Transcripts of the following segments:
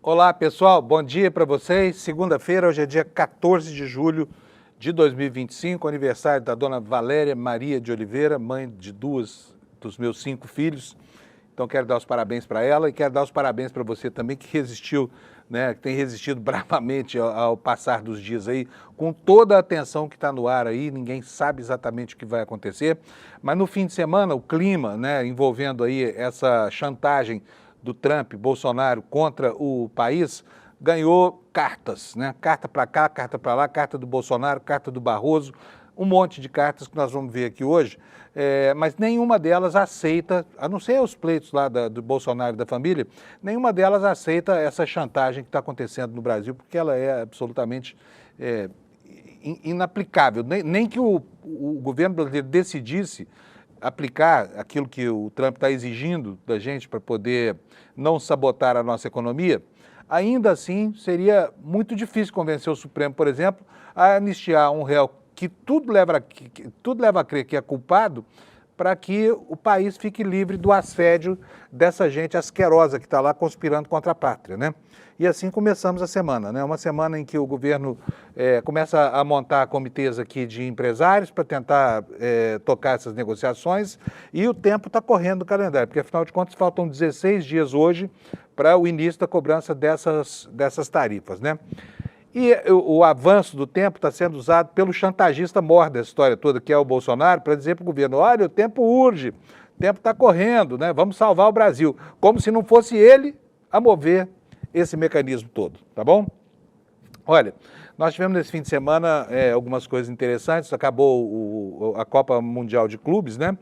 Olá, pessoal, bom dia para vocês. Segunda-feira, hoje é dia 14 de julho de 2025, aniversário da dona Valéria Maria de Oliveira, mãe de duas dos meus 5 filhos. Então quero dar os parabéns para ela e quero dar os parabéns para você também que resistiu, né, que tem resistido bravamente ao passar dos dias aí, com toda a atenção que está no ar aí, ninguém sabe exatamente o que vai acontecer, mas no fim de semana o clima, né, envolvendo aí essa chantagem do Trump, Bolsonaro contra o país, ganhou cartas, né? Carta para cá, carta para lá, carta do Bolsonaro, carta do Barroso, um monte de cartas que nós vamos ver aqui hoje, mas nenhuma delas aceita, a não ser os pleitos lá do Bolsonaro e da família, nenhuma delas aceita essa chantagem que está acontecendo no Brasil, porque ela é absolutamente inaplicável. Nem que o governo brasileiro decidisse aplicar aquilo que o Trump está exigindo da gente para poder não sabotar a nossa economia, ainda assim seria muito difícil convencer o Supremo, por exemplo, a anistiar um réu que tudo leva a crer que é culpado, para que o país fique livre do assédio dessa gente asquerosa que está lá conspirando contra a pátria, né? E assim começamos a semana, né? Uma semana em que o governo começa a montar comitês aqui de empresários para tentar tocar essas negociações, e o tempo está correndo no calendário, porque afinal de contas faltam 16 dias hoje para o início da cobrança dessas tarifas, né? E o avanço do tempo está sendo usado pelo chantagista mor dessa história toda, que é o Bolsonaro, para dizer para o governo, olha, o tempo urge, o tempo está correndo, né? Vamos salvar o Brasil, como se não fosse ele a mover esse mecanismo todo, tá bom? Olha, nós tivemos nesse fim de semana algumas coisas interessantes, acabou a Copa Mundial de Clubes, né?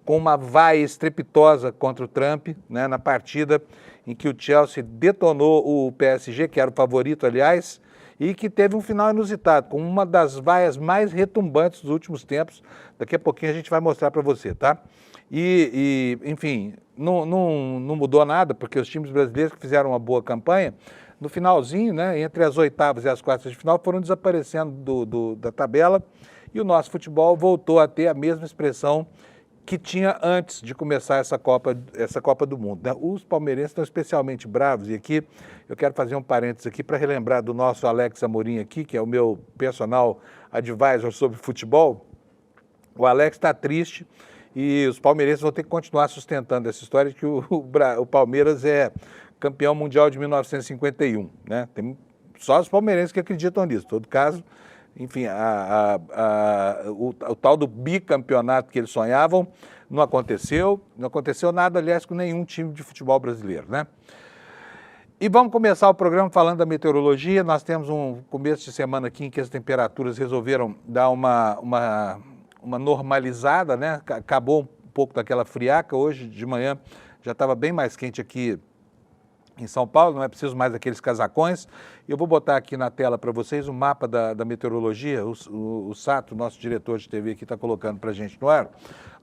Com uma vaia estrepitosa contra o Trump, né? Na partida em que o Chelsea detonou o PSG, que era o favorito, aliás, e que teve um final inusitado, com uma das vaias mais retumbantes dos últimos tempos. Daqui a pouquinho a gente vai mostrar para você, tá? Enfim, não mudou nada, porque os times brasileiros que fizeram uma boa campanha, no finalzinho, né, entre as oitavas e as quartas de final, foram desaparecendo da tabela, e o nosso futebol voltou a ter a mesma expressão que tinha antes de começar essa Copa do Mundo, né? Os palmeirenses estão especialmente bravos, e aqui eu quero fazer um parênteses aqui para relembrar do nosso Alex Amorim aqui, que é o meu personal advisor sobre futebol. O Alex está triste e os palmeirenses vão ter que continuar sustentando essa história de que o Palmeiras é campeão mundial de 1951, né? Tem só os palmeirenses que acreditam nisso. Em todo caso, enfim, o tal do bicampeonato que eles sonhavam não aconteceu nada, aliás, com nenhum time de futebol brasileiro, né? E vamos começar o programa falando da meteorologia. Nós temos um começo de semana aqui em que as temperaturas resolveram dar uma normalizada, né? Acabou um pouco daquela friaca. Hoje de manhã já estava bem mais quente aqui em São Paulo, não é preciso mais aqueles casacões. Eu vou botar aqui na tela para vocês o mapa da meteorologia, o Sato, nosso diretor de TV, aqui está colocando para a gente no ar.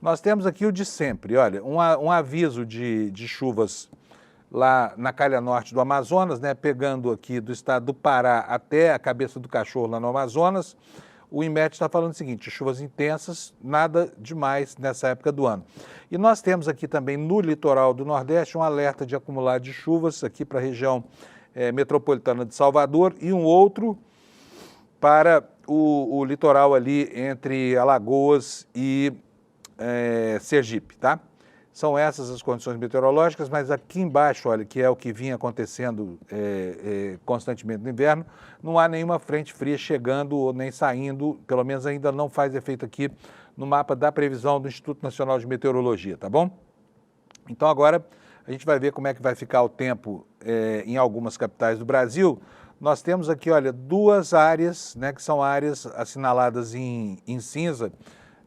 Nós temos aqui o de sempre, olha, um aviso de chuvas lá na calha norte do Amazonas, né, pegando aqui do estado do Pará até a Cabeça do Cachorro lá no Amazonas. O INMET está falando o seguinte, chuvas intensas, nada demais nessa época do ano. E nós temos aqui também no litoral do Nordeste um alerta de acumulado de chuvas aqui para a região metropolitana de Salvador e um outro para o litoral ali entre Alagoas e Sergipe, tá? São essas as condições meteorológicas, mas aqui embaixo, olha, que é o que vinha acontecendo constantemente no inverno, não há nenhuma frente fria chegando ou nem saindo, pelo menos ainda não faz efeito aqui no mapa da previsão do Instituto Nacional de Meteorologia, tá bom? Então agora a gente vai ver como é que vai ficar o tempo em algumas capitais do Brasil. Nós temos aqui, olha, duas áreas, né, que são áreas assinaladas em cinza,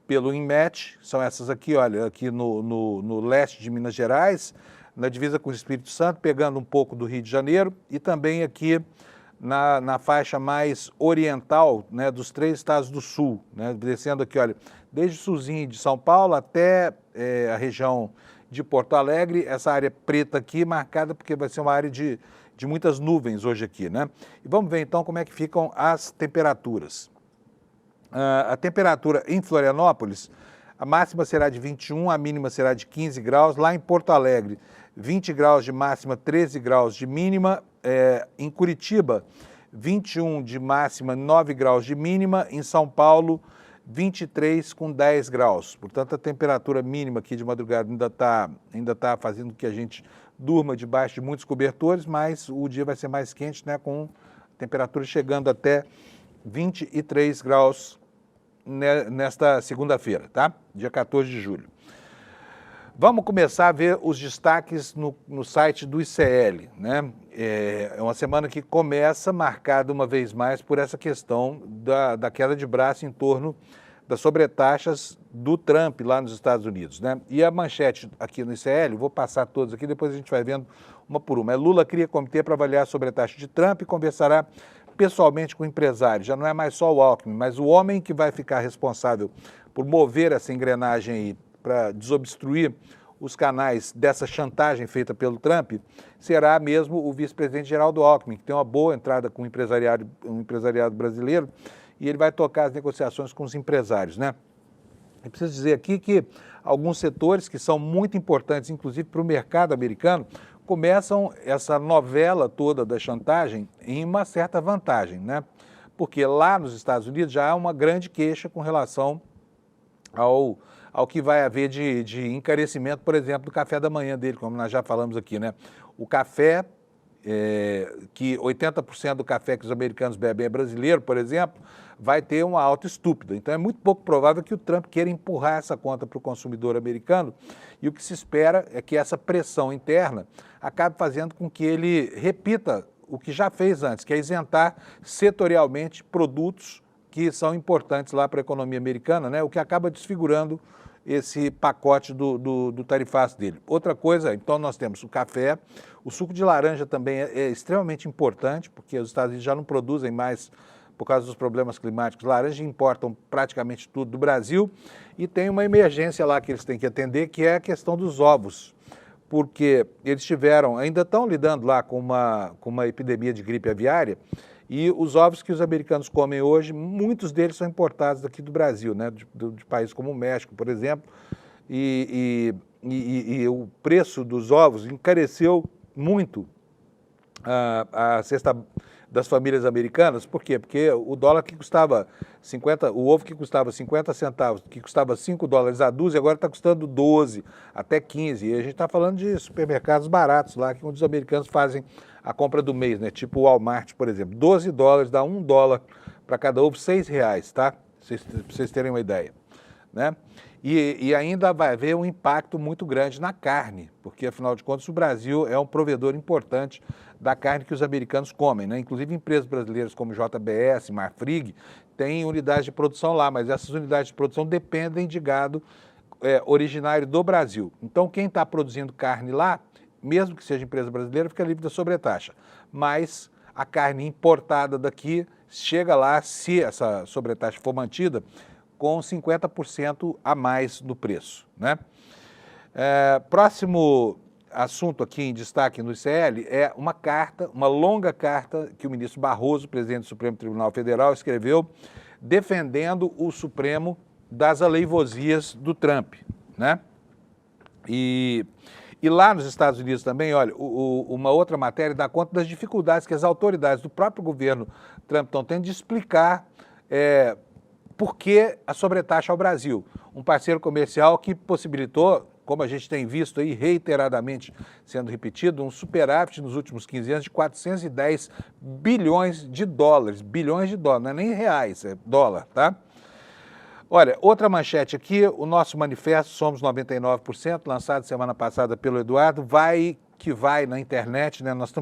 pelo INMET, são essas aqui, olha, aqui no leste de Minas Gerais, na divisa com o Espírito Santo, pegando um pouco do Rio de Janeiro, e também aqui na faixa mais oriental, né, dos 3 estados do sul, né, descendo aqui, olha, desde o sulzinho de São Paulo até a região de Porto Alegre, essa área preta aqui marcada porque vai ser uma área de muitas nuvens hoje aqui, né? E vamos ver então como é que ficam as temperaturas. A temperatura em Florianópolis, a máxima será de 21, a mínima será de 15 graus. Lá em Porto Alegre, 20 graus de máxima, 13 graus de mínima. em Curitiba, 21 de máxima, 9 graus de mínima. Em São Paulo, 23 com 10 graus. Portanto, a temperatura mínima aqui de madrugada ainda tá fazendo com que a gente durma debaixo de muitos cobertores, mas o dia vai ser mais quente, né, com temperatura chegando até 23 graus nesta segunda-feira, tá? Dia 14 de julho. Vamos começar a ver os destaques no site do ICL, né? É uma semana que começa marcada uma vez mais por essa questão da queda de braço em torno das sobretaxas do Trump lá nos Estados Unidos, né? E a manchete aqui no ICL, vou passar todos aqui, depois a gente vai vendo uma por uma. Lula cria comitê para avaliar a sobretaxa de Trump e conversará pessoalmente com o empresário. Já não é mais só o Alckmin, mas o homem que vai ficar responsável por mover essa engrenagem aí para desobstruir os canais dessa chantagem feita pelo Trump, será mesmo o vice-presidente Geraldo Alckmin, que tem uma boa entrada com o empresariado brasileiro, e ele vai tocar as negociações com os empresários, né? Eu preciso dizer aqui que alguns setores que são muito importantes, inclusive para o mercado americano, começam essa novela toda da chantagem em uma certa vantagem, né? Porque lá nos Estados Unidos já há uma grande queixa com relação ao que vai haver de encarecimento, por exemplo, do café da manhã dele, como nós já falamos aqui, né? O café, que 80% do café que os americanos bebem é brasileiro, por exemplo, vai ter uma alta estúpida. Então é muito pouco provável que o Trump queira empurrar essa conta para o consumidor americano, e o que se espera é que essa pressão interna acabe fazendo com que ele repita o que já fez antes, que é isentar setorialmente produtos que são importantes lá para a economia americana, né? O que acaba desfigurando esse pacote do tarifaço dele. Outra coisa, então nós temos o café, o suco de laranja também é extremamente importante, porque os Estados Unidos já não produzem mais, por causa dos problemas climáticos, laranja, importam praticamente tudo do Brasil, e tem uma emergência lá que eles têm que atender, que é a questão dos ovos, porque eles ainda estão lidando lá com uma epidemia de gripe aviária, e os ovos que os americanos comem hoje, muitos deles são importados daqui do Brasil, né? De países como o México, por exemplo, e o preço dos ovos encareceu muito a cesta das famílias americanas. Por quê? Porque o dólar que custava o ovo que custava 50 centavos, que custava $5 a dúzia, agora está custando 12, até 15. E a gente está falando de supermercados baratos lá, onde os americanos fazem a compra do mês, né? Tipo o Walmart, por exemplo. $12 dá $1 para cada ovo, R$6, tá? Para vocês terem uma ideia, né? E ainda vai haver um impacto muito grande na carne, porque, afinal de contas, o Brasil é um provedor importante da carne que os americanos comem, né? Inclusive, empresas brasileiras como JBS, Marfrig, têm unidades de produção lá, mas essas unidades de produção dependem de gado originário do Brasil. Então, quem está produzindo carne lá, mesmo que seja empresa brasileira, fica livre da sobretaxa. Mas a carne importada daqui chega lá, se essa sobretaxa for mantida, com 50% a mais no preço, né? Próximo assunto aqui em destaque no ICL é uma longa carta que o ministro Barroso, presidente do Supremo Tribunal Federal, escreveu defendendo o Supremo das aleivosias do Trump, né? E lá nos Estados Unidos também, olha, uma outra matéria dá conta das dificuldades que as autoridades do próprio governo Trump estão tendo de explicar por que a sobretaxa ao Brasil, um parceiro comercial que possibilitou, como a gente tem visto aí reiteradamente sendo repetido, um superávit nos últimos 15 anos de 410 bilhões de dólares, não é nem reais, é dólar, tá? Olha, outra manchete aqui, o nosso manifesto Somos 99%, lançado semana passada pelo Eduardo, vai na internet, né? Nós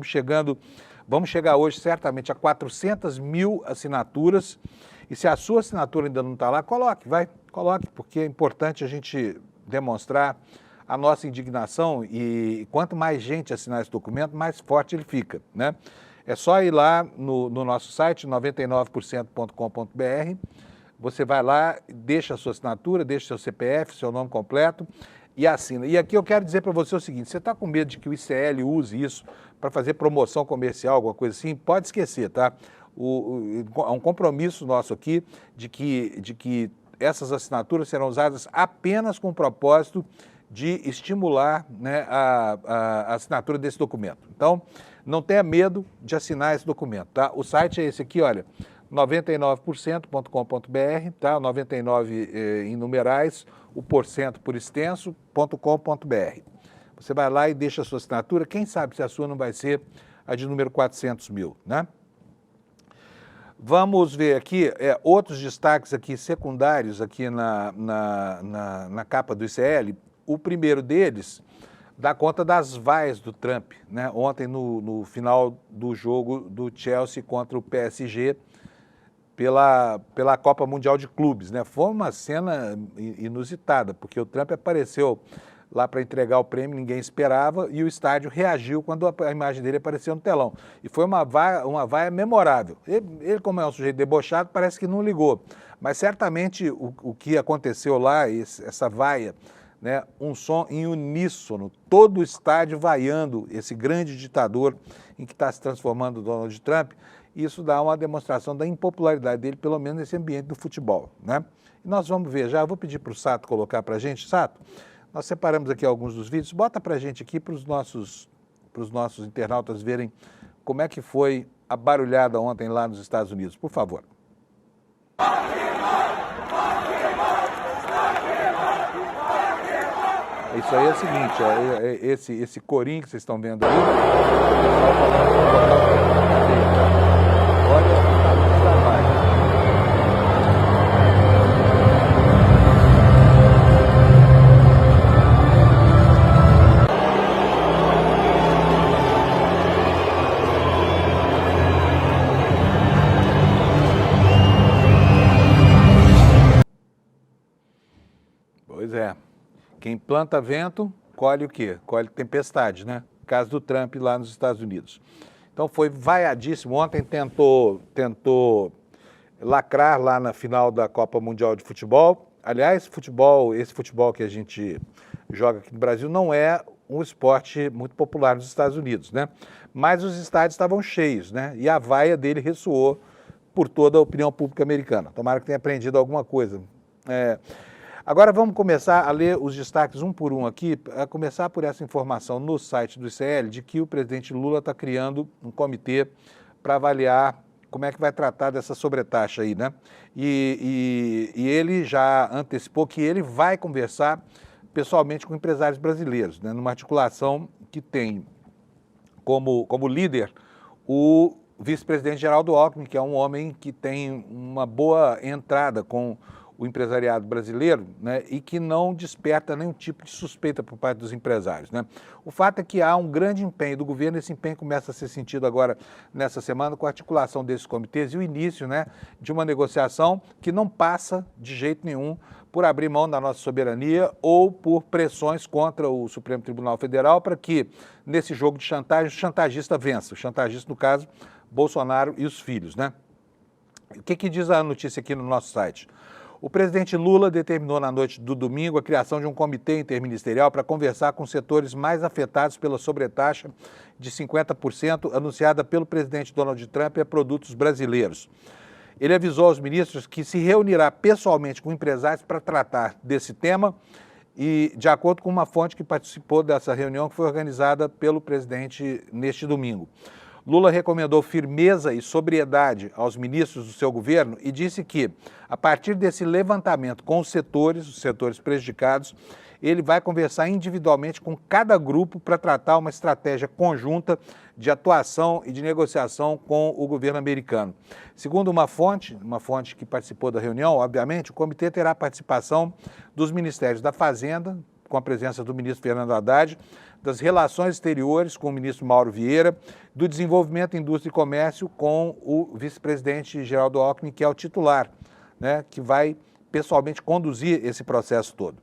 vamos chegar hoje certamente a 400 mil assinaturas, e se a sua assinatura ainda não está lá, coloque, porque é importante a gente demonstrar a nossa indignação, e quanto mais gente assinar esse documento, mais forte ele fica, né? É só ir lá no nosso site, 99%.com.br, você vai lá, deixa a sua assinatura, deixa seu CPF, seu nome completo e assina. E aqui eu quero dizer para você o seguinte, você está com medo de que o ICL use isso para fazer promoção comercial, alguma coisa assim? Pode esquecer, tá? Há um compromisso nosso aqui de que essas assinaturas serão usadas apenas com o propósito de estimular, né, a assinatura desse documento. Então, não tenha medo de assinar esse documento, tá? O site é esse aqui, olha, 99%.com.br, tá? 99 em numerais, o porcento por extenso.com.br. Você vai lá e deixa a sua assinatura, quem sabe se a sua não vai ser a de número 400 mil, né? Vamos ver aqui outros destaques aqui secundários aqui na capa do ICL. O primeiro deles dá conta das vaias do Trump, né? Ontem no final do jogo do Chelsea contra o PSG pela Copa Mundial de Clubes, né? Foi uma cena inusitada, porque o Trump apareceu lá para entregar o prêmio, ninguém esperava, e o estádio reagiu quando a imagem dele apareceu no telão. E foi uma vaia memorável. Ele, como é um sujeito debochado, parece que não ligou. Mas certamente o que aconteceu lá, essa vaia, né, um som em uníssono, todo o estádio vaiando esse grande ditador em que está se transformando o Donald Trump, isso dá uma demonstração da impopularidade dele, pelo menos nesse ambiente do futebol, né? E nós vamos ver já, eu vou pedir para o Sato colocar para a gente. Sato, nós separamos aqui alguns dos vídeos, bota para a gente aqui para os nossos internautas verem como é que foi a barulhada ontem lá nos Estados Unidos, por favor. Isso aí é o seguinte, esse corinho que vocês estão vendo aí, o pessoal falando para botar o pé na cadeia, tá? Olha o tamanho da vaia. Pois é. Quem planta vento, colhe o quê? Colhe tempestade, né? Caso do Trump lá nos Estados Unidos. Então foi vaiadíssimo. Ontem tentou lacrar lá na final da Copa Mundial de Futebol. Aliás, esse futebol que a gente joga aqui no Brasil não é um esporte muito popular nos Estados Unidos, né? Mas os estádios estavam cheios, né? E a vaia dele ressoou por toda a opinião pública americana. Tomara que tenha aprendido alguma coisa. Agora vamos começar a ler os destaques um por um aqui, a começar por essa informação no site do ICL de que o presidente Lula está criando um comitê para avaliar como é que vai tratar dessa sobretaxa aí, né? E ele já antecipou que ele vai conversar pessoalmente com empresários brasileiros, né? Numa articulação que tem como líder o vice-presidente Geraldo Alckmin, que é um homem que tem uma boa entrada com o empresariado brasileiro, né, e que não desperta nenhum tipo de suspeita por parte dos empresários, né? O fato é que há um grande empenho do governo, esse empenho começa a ser sentido agora nessa semana com a articulação desses comitês e o início, né, de uma negociação que não passa de jeito nenhum por abrir mão da nossa soberania ou por pressões contra o Supremo Tribunal Federal para que, nesse jogo de chantagem, o chantagista vença. O chantagista, no caso, Bolsonaro e os filhos, né? O que diz a notícia aqui no nosso site? O presidente Lula determinou na noite do domingo a criação de um comitê interministerial para conversar com os setores mais afetados pela sobretaxa de 50% anunciada pelo presidente Donald Trump a produtos brasileiros. Ele avisou aos ministros que se reunirá pessoalmente com empresários para tratar desse tema e, de acordo com uma fonte que participou dessa reunião que foi organizada pelo presidente neste domingo. Lula recomendou firmeza e sobriedade aos ministros do seu governo e disse que, a partir desse levantamento com os setores prejudicados, ele vai conversar individualmente com cada grupo para tratar uma estratégia conjunta de atuação e de negociação com o governo americano. Segundo uma fonte que participou da reunião, obviamente, o comitê terá a participação dos ministérios da Fazenda, com a presença do ministro Fernando Haddad, das Relações Exteriores com o ministro Mauro Vieira, do Desenvolvimento, Indústria e Comércio com o vice-presidente Geraldo Alckmin, que é o titular, né, que vai pessoalmente conduzir esse processo todo.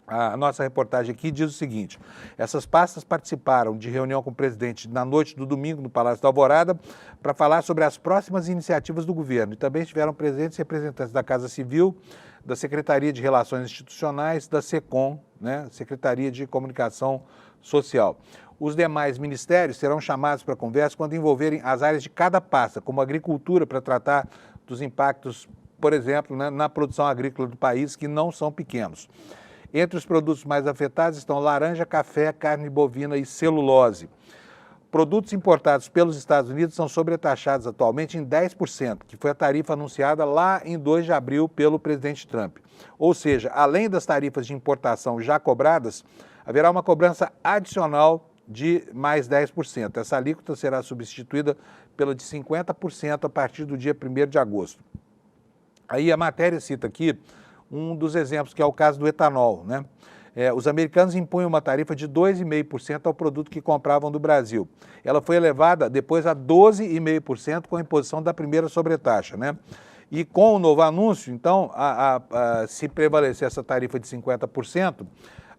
A nossa reportagem aqui diz o seguinte: essas pastas participaram de reunião com o presidente na noite do domingo no Palácio da Alvorada para falar sobre as próximas iniciativas do governo e também estiveram presentes representantes da Casa Civil, da Secretaria de Relações Institucionais, da SECOM, né, Secretaria de Comunicação Social. Os demais ministérios serão chamados para conversa quando envolverem as áreas de cada pasta, como a agricultura, para tratar dos impactos, por exemplo, né, na produção agrícola do país, que não são pequenos. Entre os produtos mais afetados estão laranja, café, carne bovina e celulose. Produtos importados pelos Estados Unidos são sobretaxados atualmente em 10%, que foi a tarifa anunciada lá em 2 de abril pelo presidente Trump. Ou seja, além das tarifas de importação já cobradas, haverá uma cobrança adicional de mais 10%. Essa alíquota será substituída pela de 50% a partir do dia 1º de agosto. Aí a matéria cita aqui um dos exemplos, que é o caso do etanol, né? Os americanos impunham uma tarifa de 2,5% ao produto que compravam do Brasil. Ela foi elevada depois a 12,5% com a imposição da primeira sobretaxa, né? E com o novo anúncio, então, se prevalecer essa tarifa de 50%,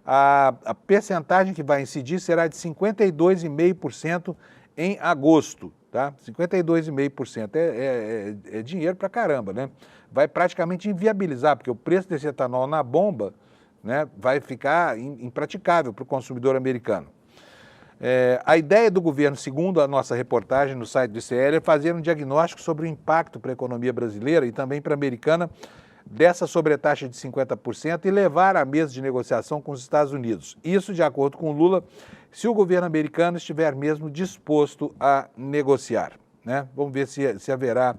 a percentagem que vai incidir será de 52,5% em agosto, tá? 52,5%. É dinheiro pra caramba, né? Vai praticamente inviabilizar, porque o preço desse etanol na bomba, né, vai ficar impraticável para o consumidor americano. A ideia do governo, segundo a nossa reportagem no site do ICL, é fazer um diagnóstico sobre o impacto para a economia brasileira e também para a americana dessa sobretaxa de 50% e levar à mesa de negociação com os Estados Unidos. Isso, de acordo com Lula, se o governo americano estiver mesmo disposto a negociar, né? Vamos ver se haverá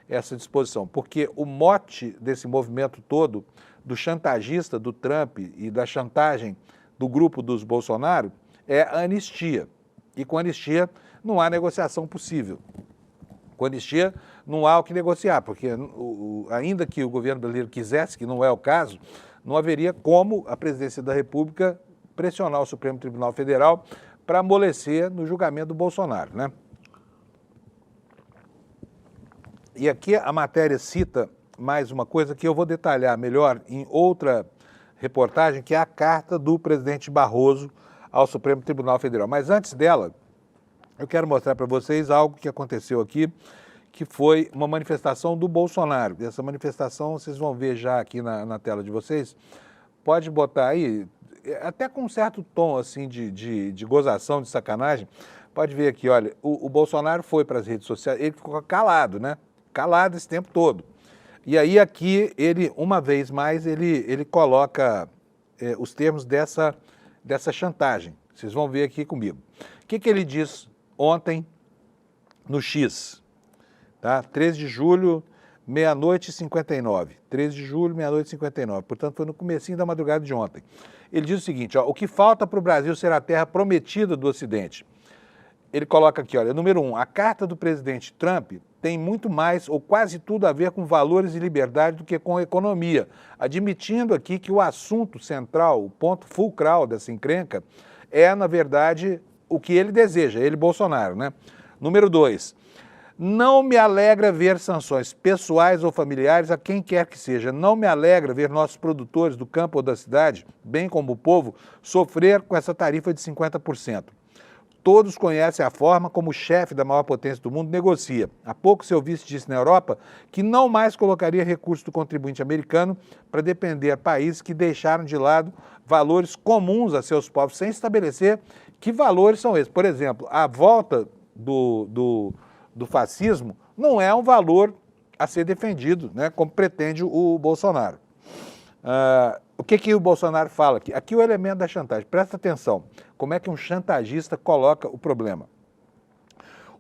essa disposição, porque o mote desse movimento todo, do chantagista do Trump e da chantagem do grupo dos Bolsonaro, é a anistia. E com anistia não há negociação possível. Com anistia não há o que negociar, porque ainda que o governo brasileiro quisesse, que não é o caso, não haveria como a presidência da República pressionar o Supremo Tribunal Federal para amolecer no julgamento do Bolsonaro, né? E aqui a matéria cita mais uma coisa que eu vou detalhar melhor em outra reportagem, que é a carta do presidente Barroso ao Supremo Tribunal Federal. Mas antes dela, eu quero mostrar para vocês algo que aconteceu aqui, que foi uma manifestação do Bolsonaro. Essa manifestação vocês vão ver já aqui na tela de vocês. Pode botar aí, até com um certo tom assim de gozação, de sacanagem. Pode ver aqui, olha, o Bolsonaro foi para as redes sociais, ele ficou calado, né? Calado esse tempo todo. E aí aqui, ele, uma vez mais, ele coloca os termos dessa chantagem. Vocês vão ver aqui comigo. O que ele diz ontem no X? Tá? 13 de julho, meia-noite e 59. 13 de julho, meia-noite e 59. Portanto, foi no comecinho da madrugada de ontem. Ele diz o seguinte, ó, o que falta para o Brasil ser a terra prometida do Ocidente? Ele coloca aqui, olha, número 1, a carta do presidente Trump tem muito mais ou quase tudo a ver com valores e liberdade do que com economia, admitindo aqui que o assunto central, o ponto fulcral dessa encrenca é, na verdade, o que ele deseja, ele Bolsonaro, né? Número 2, não me alegra ver sanções pessoais ou familiares a quem quer que seja. Não me alegra ver nossos produtores do campo ou da cidade, bem como o povo, sofrer com essa tarifa de 50%. Todos conhecem a forma como o chefe da maior potência do mundo negocia. Há pouco seu vice disse na Europa que não mais colocaria recursos do contribuinte americano para depender países que deixaram de lado valores comuns a seus povos, sem estabelecer que valores são esses. Por exemplo, a volta do fascismo não é um valor a ser defendido, né, como pretende o Bolsonaro. O que o Bolsonaro fala aqui? Aqui o elemento da chantagem. Presta atenção. Como é que um chantagista coloca o problema?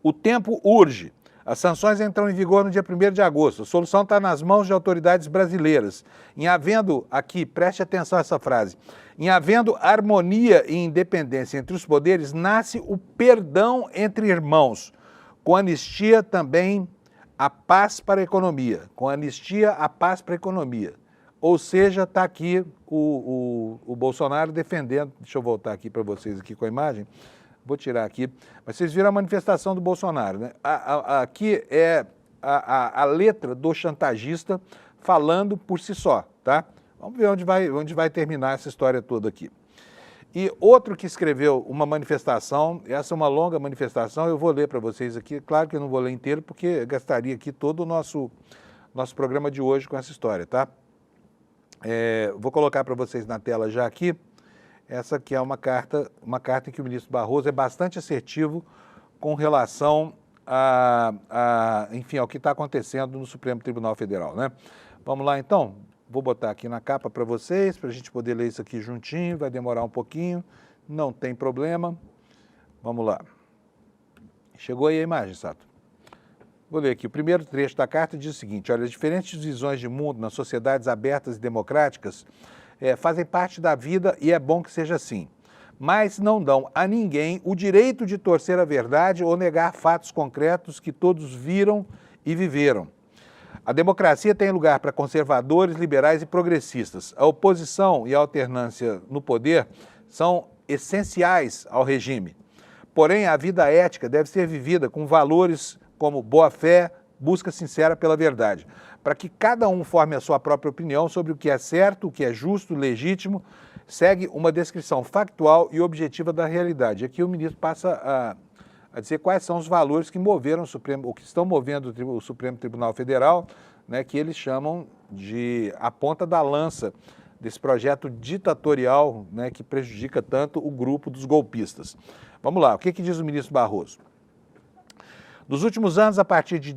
O tempo urge. As sanções entram em vigor no dia 1º de agosto. A solução está nas mãos de autoridades brasileiras. Em havendo, aqui, preste atenção a essa frase, em havendo harmonia e independência entre os poderes, nasce o perdão entre irmãos. Com anistia também a paz para a economia. Com anistia a paz para a economia. Ou seja, está aqui o Bolsonaro defendendo, deixa eu voltar aqui para vocês aqui com a imagem, vou tirar aqui, mas vocês viram a manifestação do Bolsonaro, né? Aqui é a letra do chantagista falando por si só, tá? Vamos ver onde vai terminar essa história toda aqui. E outro que escreveu uma manifestação, essa é uma longa manifestação, eu vou ler para vocês aqui, claro que eu não vou ler inteiro, porque gastaria aqui todo o nosso programa de hoje com essa história, tá? Vou colocar para vocês na tela já aqui, essa aqui é uma carta em que o ministro Barroso é bastante assertivo com relação enfim, ao que está acontecendo no Supremo Tribunal Federal, né? Vamos lá então, Vou botar aqui na capa para vocês, para a gente poder ler isso aqui juntinho, vai demorar um pouquinho, não tem problema. Vamos lá. Chegou aí a imagem, Sato? Vou ler aqui. O primeiro trecho da carta diz o seguinte: olha, as diferentes visões de mundo nas sociedades abertas e democráticas fazem parte da vida e é bom que seja assim. Mas não dão a ninguém o direito de torcer a verdade ou negar fatos concretos que todos viram e viveram. A democracia tem lugar para conservadores, liberais e progressistas. A oposição e a alternância no poder são essenciais ao regime. Porém, a vida ética deve ser vivida com valores como boa-fé, busca sincera pela verdade, para que cada um forme a sua própria opinião sobre o que é certo, o que é justo, legítimo, segue uma descrição factual e objetiva da realidade. Aqui o ministro passa a dizer quais são os valores que moveram o Supremo, ou que estão movendo o Supremo Tribunal Federal, né, que eles chamam de a ponta da lança desse projeto ditatorial, né, que prejudica tanto o grupo dos golpistas. Vamos lá, o que diz o ministro Barroso? Nos últimos anos, a partir de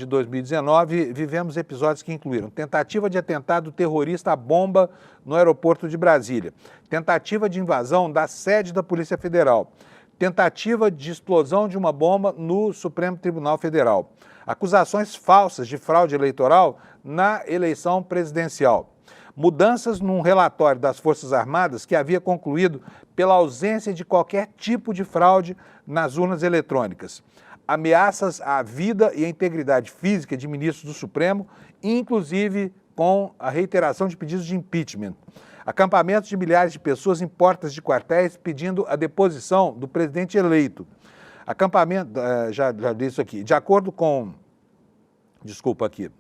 2019, vivemos episódios que incluíram tentativa de atentado terrorista à bomba no aeroporto de Brasília, tentativa de invasão da sede da Polícia Federal, tentativa de explosão de uma bomba no Supremo Tribunal Federal, acusações falsas de fraude eleitoral na eleição presidencial, mudanças num relatório das Forças Armadas que havia concluído pela ausência de qualquer tipo de fraude nas urnas eletrônicas, ameaças à vida e à integridade física de ministros do Supremo, inclusive com a reiteração de pedidos de impeachment, acampamentos de milhares de pessoas em portas de quartéis pedindo a deposição do presidente eleito, acampamento, já disse isso aqui, de acordo com, desculpa aqui,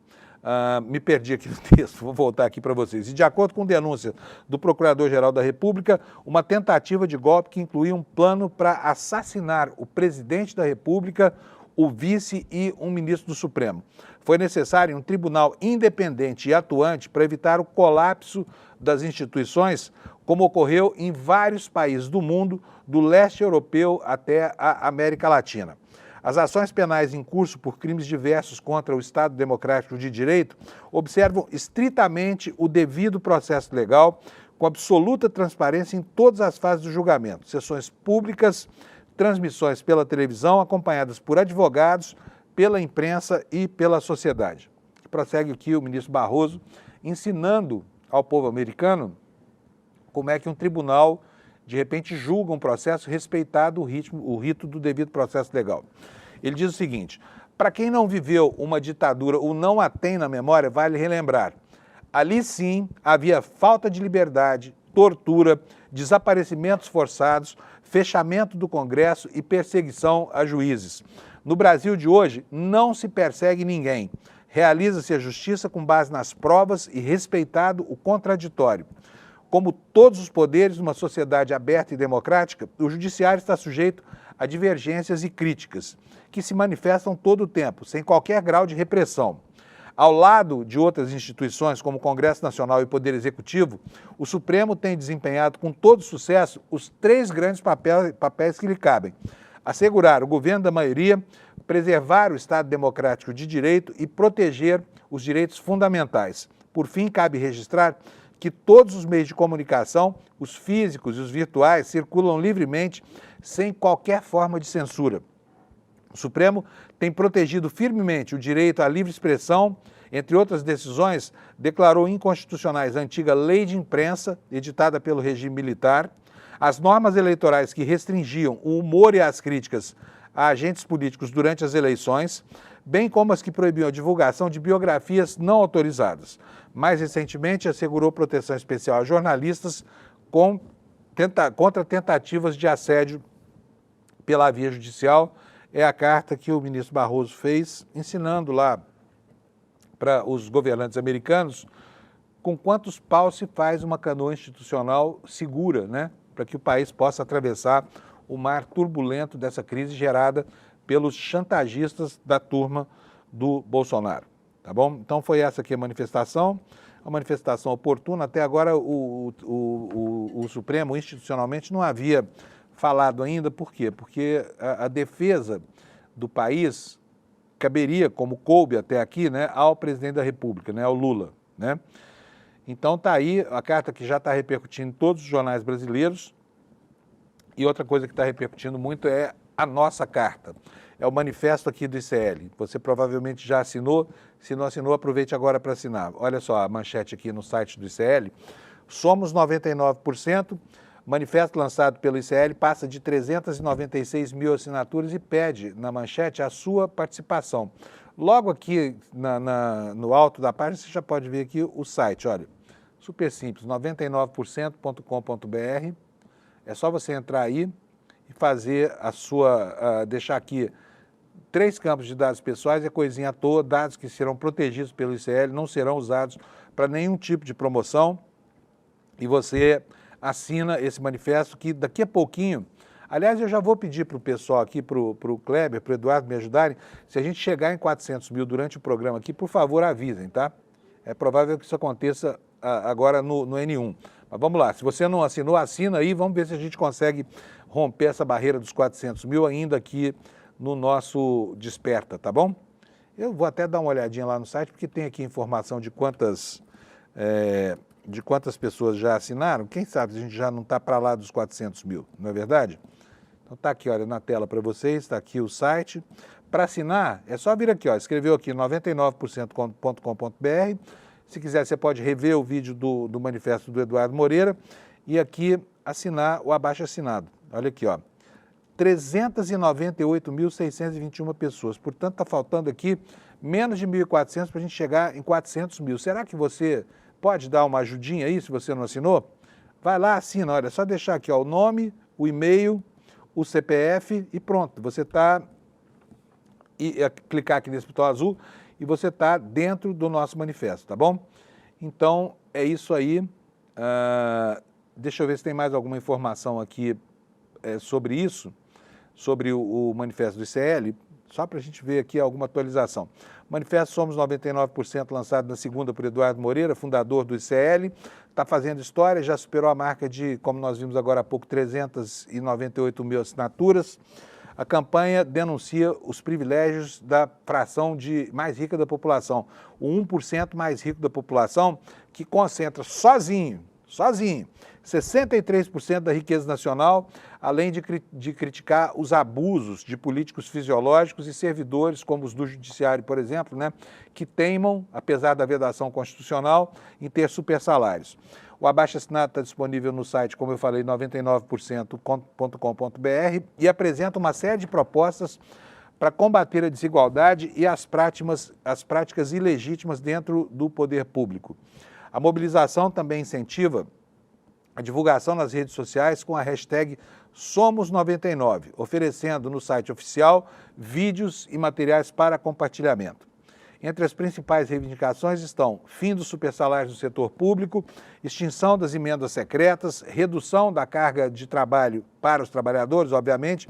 me perdi aqui no texto, vou voltar aqui para vocês. E de acordo com denúncia do Procurador-Geral da República, uma tentativa de golpe que incluía um plano para assassinar o presidente da República, o vice e um ministro do Supremo. Foi necessário um tribunal independente e atuante para evitar o colapso das instituições, como ocorreu em vários países do mundo, do leste europeu até a América Latina. As ações penais em curso por crimes diversos contra o Estado Democrático de Direito observam estritamente o devido processo legal, com absoluta transparência em todas as fases do julgamento, sessões públicas, transmissões pela televisão, acompanhadas por advogados, pela imprensa e pela sociedade. Prossegue aqui o ministro Barroso, ensinando ao povo americano como é que um tribunal de repente julga um processo respeitado o rito do devido processo legal. Ele diz o seguinte: para quem não viveu uma ditadura ou não a tem na memória, vale relembrar. Ali sim havia falta de liberdade, tortura, desaparecimentos forçados, fechamento do Congresso e perseguição a juízes. No Brasil de hoje, não se persegue ninguém. Realiza-se a justiça com base nas provas e respeitado o contraditório. Como todos os poderes numa sociedade aberta e democrática, o judiciário está sujeito a divergências e críticas, que se manifestam todo o tempo, sem qualquer grau de repressão. Ao lado de outras instituições, como o Congresso Nacional e o Poder Executivo, o Supremo tem desempenhado com todo sucesso os três grandes papéis que lhe cabem: assegurar o governo da maioria, preservar o Estado Democrático de Direito e proteger os direitos fundamentais. Por fim, cabe registrar que todos os meios de comunicação, os físicos e os virtuais, circulam livremente, sem qualquer forma de censura. O Supremo tem protegido firmemente o direito à livre expressão, entre outras decisões, declarou inconstitucionais a antiga Lei de Imprensa, editada pelo regime militar, as normas eleitorais que restringiam o humor e as críticas a agentes políticos durante as eleições, bem como as que proibiam a divulgação de biografias não autorizadas. Mais recentemente, assegurou proteção especial a jornalistas contra tentativas de assédio pela via judicial. É a carta que o ministro Barroso fez, ensinando lá para os governantes americanos com quantos paus se faz uma canoa institucional segura, né, para que o país possa atravessar o mar turbulento dessa crise gerada pelos chantagistas da turma do Bolsonaro, tá bom? Então foi essa aqui a manifestação oportuna. Até agora o Supremo institucionalmente não havia falado ainda. Por quê? Porque a defesa do país caberia, como coube até aqui, né, ao presidente da República, né, ao Lula, né? Então está aí a carta que já está repercutindo em todos os jornais brasileiros. E outra coisa que está repercutindo muito é a nossa carta. É o manifesto aqui do ICL. Você provavelmente já assinou. Se não assinou, aproveite agora para assinar. Olha só a manchete aqui no site do ICL. Somos 99%. Manifesto lançado pelo ICL passa de 396 mil assinaturas e pede na manchete a sua participação. Logo aqui no alto da página você já pode ver aqui o site. Olha, super simples, 99%.com.br. É só você entrar aí e fazer deixar aqui 3 campos de dados pessoais, é coisinha à toa, dados que serão protegidos pelo ICL, não serão usados para nenhum tipo de promoção. E você assina esse manifesto que daqui a pouquinho, aliás, eu já vou pedir para o pessoal aqui, para o Kleber, para o Eduardo me ajudarem, se a gente chegar em 400 mil durante o programa aqui, por favor avisem, tá? É provável que isso aconteça agora no N1. Mas vamos lá, se você não assinou, assina aí, vamos ver se a gente consegue romper essa barreira dos 400 mil ainda aqui no nosso Desperta, tá bom? Eu vou até dar uma olhadinha lá no site, porque tem aqui informação de quantas pessoas já assinaram. Quem sabe a gente já não está para lá dos 400 mil, não é verdade? Então está aqui, olha, na tela para vocês, está aqui o site. Para assinar, é só vir aqui, ó, escreveu aqui 99%.com.br. Se quiser, você pode rever o vídeo do manifesto do Eduardo Moreira e aqui assinar o abaixo-assinado. Olha aqui, ó, 398.621 pessoas. Portanto, está faltando aqui menos de 1.400 para a gente chegar em 400 mil. Será que você pode dar uma ajudinha aí, se você não assinou? Vai lá, assina, olha, é só deixar aqui, ó, o nome, o e-mail, o CPF e pronto. Você está... clicar aqui nesse botão azul e você está dentro do nosso manifesto, tá bom? Então, é isso aí. Deixa eu ver se tem mais alguma informação aqui sobre isso, sobre o manifesto do ICL, só para a gente ver aqui alguma atualização. Manifesto Somos 99%, lançado na segunda por Eduardo Moreira, fundador do ICL, está fazendo história, já superou a marca de, como nós vimos agora há pouco, 398 mil assinaturas. A campanha denuncia os privilégios da fração mais rica da população, o 1% mais rico da população, que concentra sozinho, 63% da riqueza nacional, além de criticar os abusos de políticos fisiológicos e servidores, como os do judiciário, por exemplo, né, que teimam, apesar da vedação constitucional, em ter supersalários. O abaixo-assinado está disponível no site, como eu falei, 99%.com.br e apresenta uma série de propostas para combater a desigualdade e as práticas ilegítimas dentro do poder público. A mobilização também incentiva a divulgação nas redes sociais com a hashtag Somos99, oferecendo no site oficial vídeos e materiais para compartilhamento. Entre as principais reivindicações estão fim dos supersalários no setor público, extinção das emendas secretas, redução da carga de trabalho para os trabalhadores, obviamente,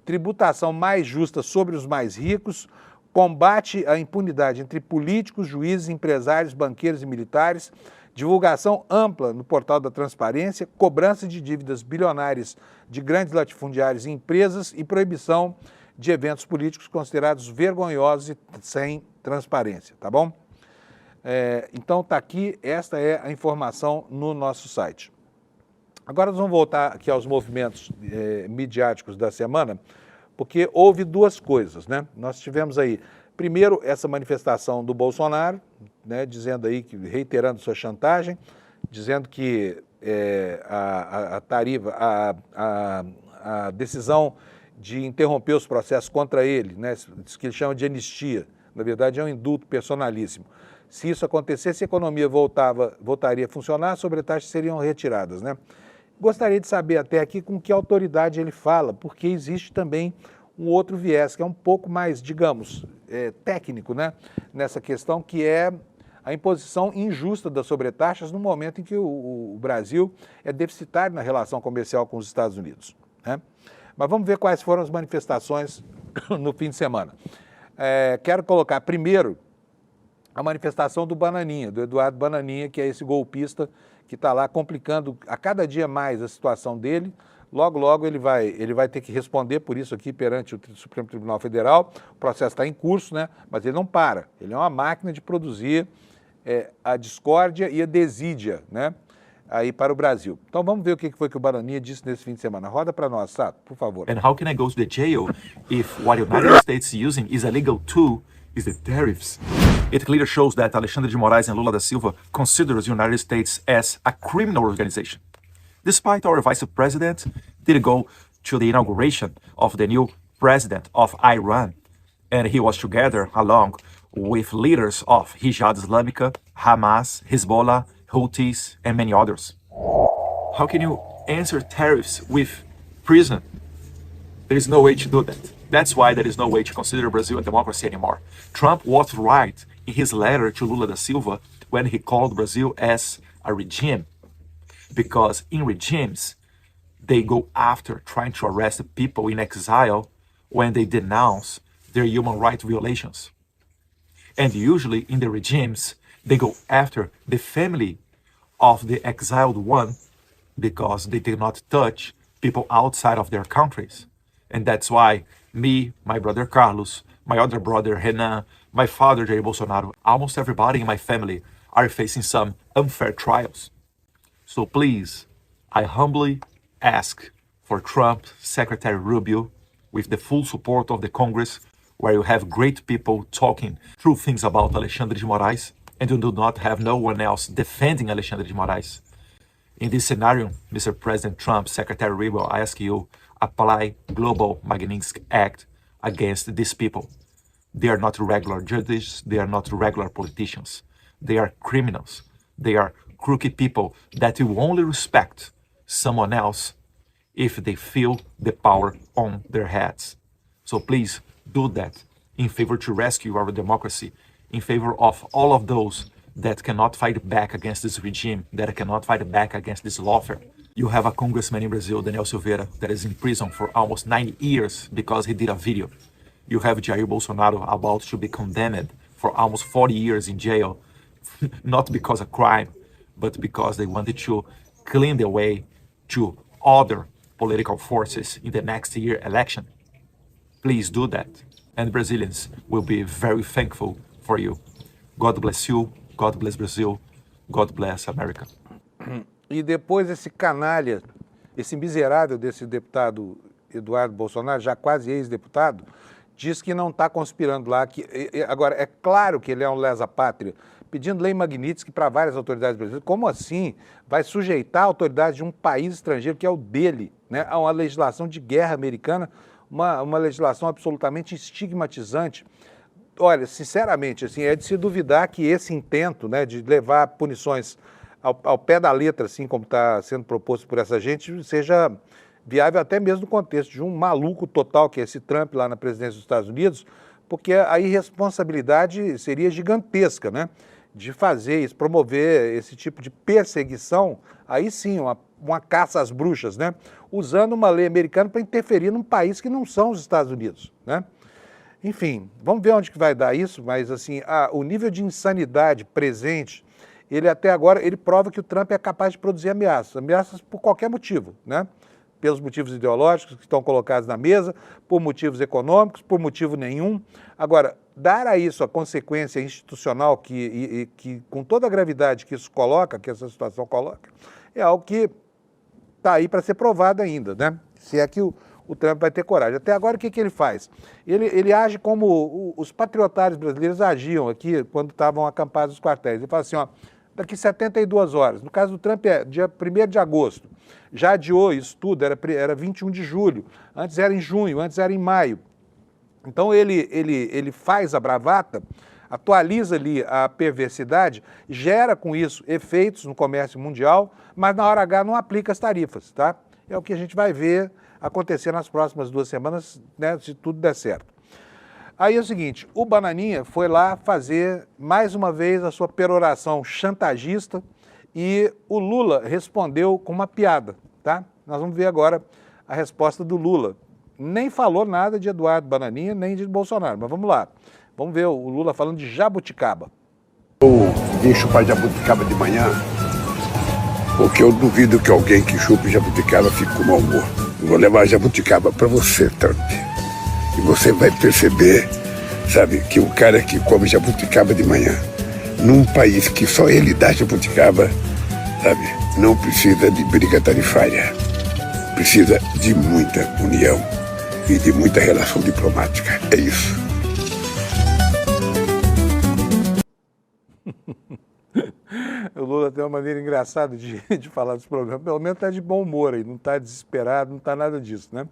tributação mais justa sobre os mais ricos, combate à impunidade entre políticos, juízes, empresários, banqueiros e militares, divulgação ampla no portal da transparência, cobrança de dívidas bilionárias de grandes latifundiários e empresas e proibição de eventos políticos considerados vergonhosos e sem transparência, tá bom? Então tá aqui, esta é a informação no nosso site. Agora nós vamos voltar aqui aos movimentos midiáticos da semana, porque houve duas coisas, né? Nós tivemos aí, primeiro, essa manifestação do Bolsonaro, né, dizendo aí, reiterando sua chantagem, dizendo que a decisão de interromper os processos contra ele, né, isso que ele chama de anistia, na verdade é um indulto personalíssimo. Se isso acontecesse, a economia voltaria a funcionar, as sobretaxas seriam retiradas, né? Gostaria de saber até aqui com que autoridade ele fala, porque existe também um outro viés, que é um pouco mais, digamos, técnico, né, nessa questão, que é a imposição injusta das sobretaxas no momento em que o Brasil é deficitário na relação comercial com os Estados Unidos, né? Mas vamos ver quais foram as manifestações no fim de semana. Quero colocar primeiro a manifestação do Bananinha, do Eduardo Bananinha, que é esse golpista que está lá complicando a cada dia mais a situação dele. Logo, logo ele vai ter que responder por isso aqui perante o Supremo Tribunal Federal. O processo está em curso, né? Mas ele não para. Ele é uma máquina de produzir a discórdia e a desídia, né, aí para o Brasil. Então vamos ver o que foi que o Bananinha disse nesse fim de semana. Roda para nós, Sato, por favor. And how can I go to the jail if what the United States is using is a legal tool, is the tariffs? It clearly shows that Alexandre de Moraes and Lula da Silva considers the United States as a criminal organization. Despite our vice president did go to the inauguration of the new president of Iran, and he was together along with leaders of Jihad Islamica, Hamas, Hezbollah, Houthis, and many others. How can you answer tariffs with prison? There is no way to do that. That's why there is no way to consider Brazil a democracy anymore. Trump was right in his letter to Lula da Silva when he called Brazil as a regime. Because in regimes, they go after trying to arrest people in exile when they denounce their human rights violations. And usually in the regimes, they go after the family of the exiled one because they did not touch people outside of their countries. And that's why me, my brother Carlos, my other brother Renan, my father Jair Bolsonaro, almost everybody in my family are facing some unfair trials. So please, I humbly ask for Trump, Secretary Rubio, with the full support of the Congress, where you have great people talking true things about Alexandre de Moraes, and you do not have no one else defending Alexandre de Moraes. In this scenario, Mr. President Trump, Secretary Rubio, I ask you, apply Global Magnitsky Act against these people. They are not regular judges, they are not regular politicians. They are criminals. They are crooked people that will only respect someone else if they feel the power on their heads. So please do that in favor to rescue our democracy, in favor of all of those that cannot fight back against this regime, that cannot fight back against this lawfare. You have a congressman in Brazil, Daniel Silveira, that is in prison for almost 9 years because he did a video. You have Jair Bolsonaro about to be condemned for almost 40 years in jail, not because of crime, but because they wanted to clean the way to other political forces in the next year election. Please do that, and Brazilians will be very thankful for you. God bless you, God bless Brazil, God bless America. E depois esse canalha, esse miserável desse deputado Eduardo Bolsonaro, já quase ex-deputado, diz que não está conspirando lá. Agora, é claro que ele é um lesa-pátria, pedindo lei Magnitsky para várias autoridades brasileiras. Como assim vai sujeitar a autoridade de um país estrangeiro, que é o dele, né, a uma legislação de guerra americana, uma legislação absolutamente estigmatizante? Olha, sinceramente, assim, é de se duvidar que esse intento, né, de levar punições ao pé da letra, assim como está sendo proposto por essa gente, seja viável até mesmo no contexto de um maluco total, que é esse Trump lá na presidência dos Estados Unidos, porque a irresponsabilidade seria gigantesca, né, de fazer isso, promover esse tipo de perseguição, aí sim, uma caça às bruxas, né, usando uma lei americana para interferir num país que não são os Estados Unidos, né. Enfim, vamos ver onde que vai dar isso, mas assim, o nível de insanidade presente, ele até agora, ele prova que o Trump é capaz de produzir ameaças por qualquer motivo, né? Pelos motivos ideológicos que estão colocados na mesa, por motivos econômicos, por motivo nenhum. Agora, dar a isso a consequência institucional que com toda a gravidade que isso coloca, que essa situação coloca, é algo que está aí para ser provado ainda, né? Se é que o Trump vai ter coragem. Até agora, o que ele faz? Ele age como os patriotários brasileiros agiam aqui quando estavam acampados nos quartéis. Ele fala assim, ó, daqui 72 horas. No caso do Trump é dia 1º de agosto. Já adiou isso tudo, era 21 de julho. Antes era em junho, antes era em maio. Então ele faz a bravata, atualiza ali a perversidade, gera com isso efeitos no comércio mundial, mas na hora H não aplica as tarifas, tá? É o que a gente vai ver acontecer nas próximas 2 semanas, né, se tudo der certo. Aí é o seguinte, o Bananinha foi lá fazer mais uma vez a sua peroração chantagista e o Lula respondeu com uma piada, tá? Nós vamos ver agora a resposta do Lula. Nem falou nada de Eduardo Bananinha, nem de Bolsonaro, mas vamos lá. Vamos ver o Lula falando de jabuticaba. Eu vim chupar jabuticaba de manhã, porque eu duvido que alguém que chupe jabuticaba fique com mau humor. Eu vou levar a jabuticaba para você, Trump. E você vai perceber, sabe, que o cara que come jabuticaba de manhã num país que só ele dá jabuticaba, sabe, não precisa de briga tarifária. Precisa de muita união e de muita relação diplomática. É isso. O Lula tem uma maneira engraçada de falar dos problemas. Pelo menos está de bom humor aí, não está desesperado, não está nada disso, né?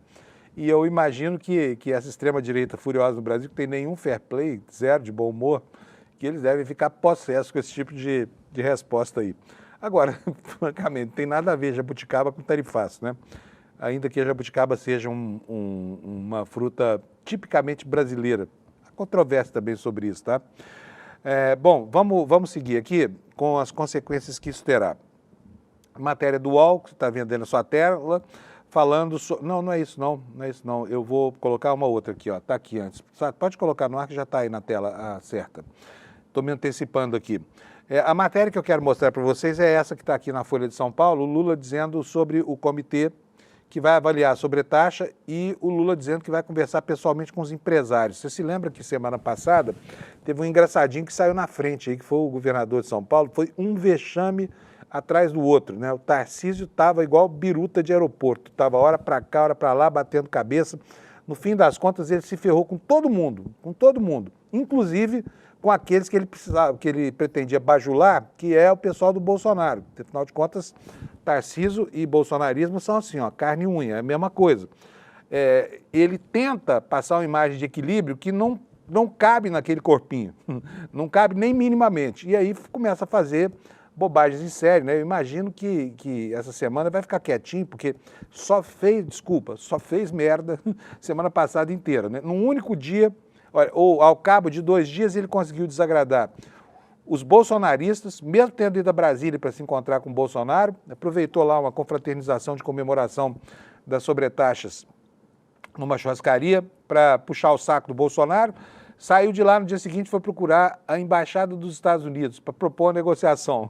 E eu imagino que essa extrema-direita furiosa no Brasil, que tem nenhum fair play, zero de bom humor, que eles devem ficar possessos com esse tipo de resposta aí. Agora, francamente, não tem nada a ver jabuticaba com tarifaço, né? Ainda que a jabuticaba seja uma fruta tipicamente brasileira. Há controvérsia também sobre isso, tá? Bom, vamos seguir aqui com as consequências que isso terá. Matéria do UOL, que você está vendo aí na sua tela, falando sobre... Não é isso não, não é isso não. Eu vou colocar uma outra aqui, ó. Está aqui antes. Pode colocar no ar que já está aí na tela certa. Estou me antecipando aqui. A matéria que eu quero mostrar para vocês é essa que está aqui na Folha de São Paulo, o Lula dizendo sobre o comitê que vai avaliar a sobretaxa e o Lula dizendo que vai conversar pessoalmente com os empresários. Você se lembra que semana passada teve um engraçadinho que saiu na frente aí, que foi o governador de São Paulo, foi um vexame atrás do outro, né? O Tarcísio estava igual biruta de aeroporto, estava hora para cá, hora para lá, batendo cabeça. No fim das contas, ele se ferrou com todo mundo, inclusive com aqueles que ele precisava, que ele pretendia bajular, que é o pessoal do Bolsonaro. Afinal de contas, Tarcísio e bolsonarismo são assim, ó, carne e unha, é a mesma coisa. Ele tenta passar uma imagem de equilíbrio que não cabe naquele corpinho, não cabe nem minimamente. E aí começa a fazer bobagens em série, né? Eu imagino que essa semana vai ficar quietinho, porque só fez merda semana passada inteira, né? Num único dia, ou ao cabo de 2 dias, ele conseguiu desagradar os bolsonaristas, mesmo tendo ido a Brasília para se encontrar com o Bolsonaro, aproveitou lá uma confraternização de comemoração das sobretaxas numa churrascaria para puxar o saco do Bolsonaro, saiu de lá no dia seguinte e foi procurar a Embaixada dos Estados Unidos para propor uma negociação.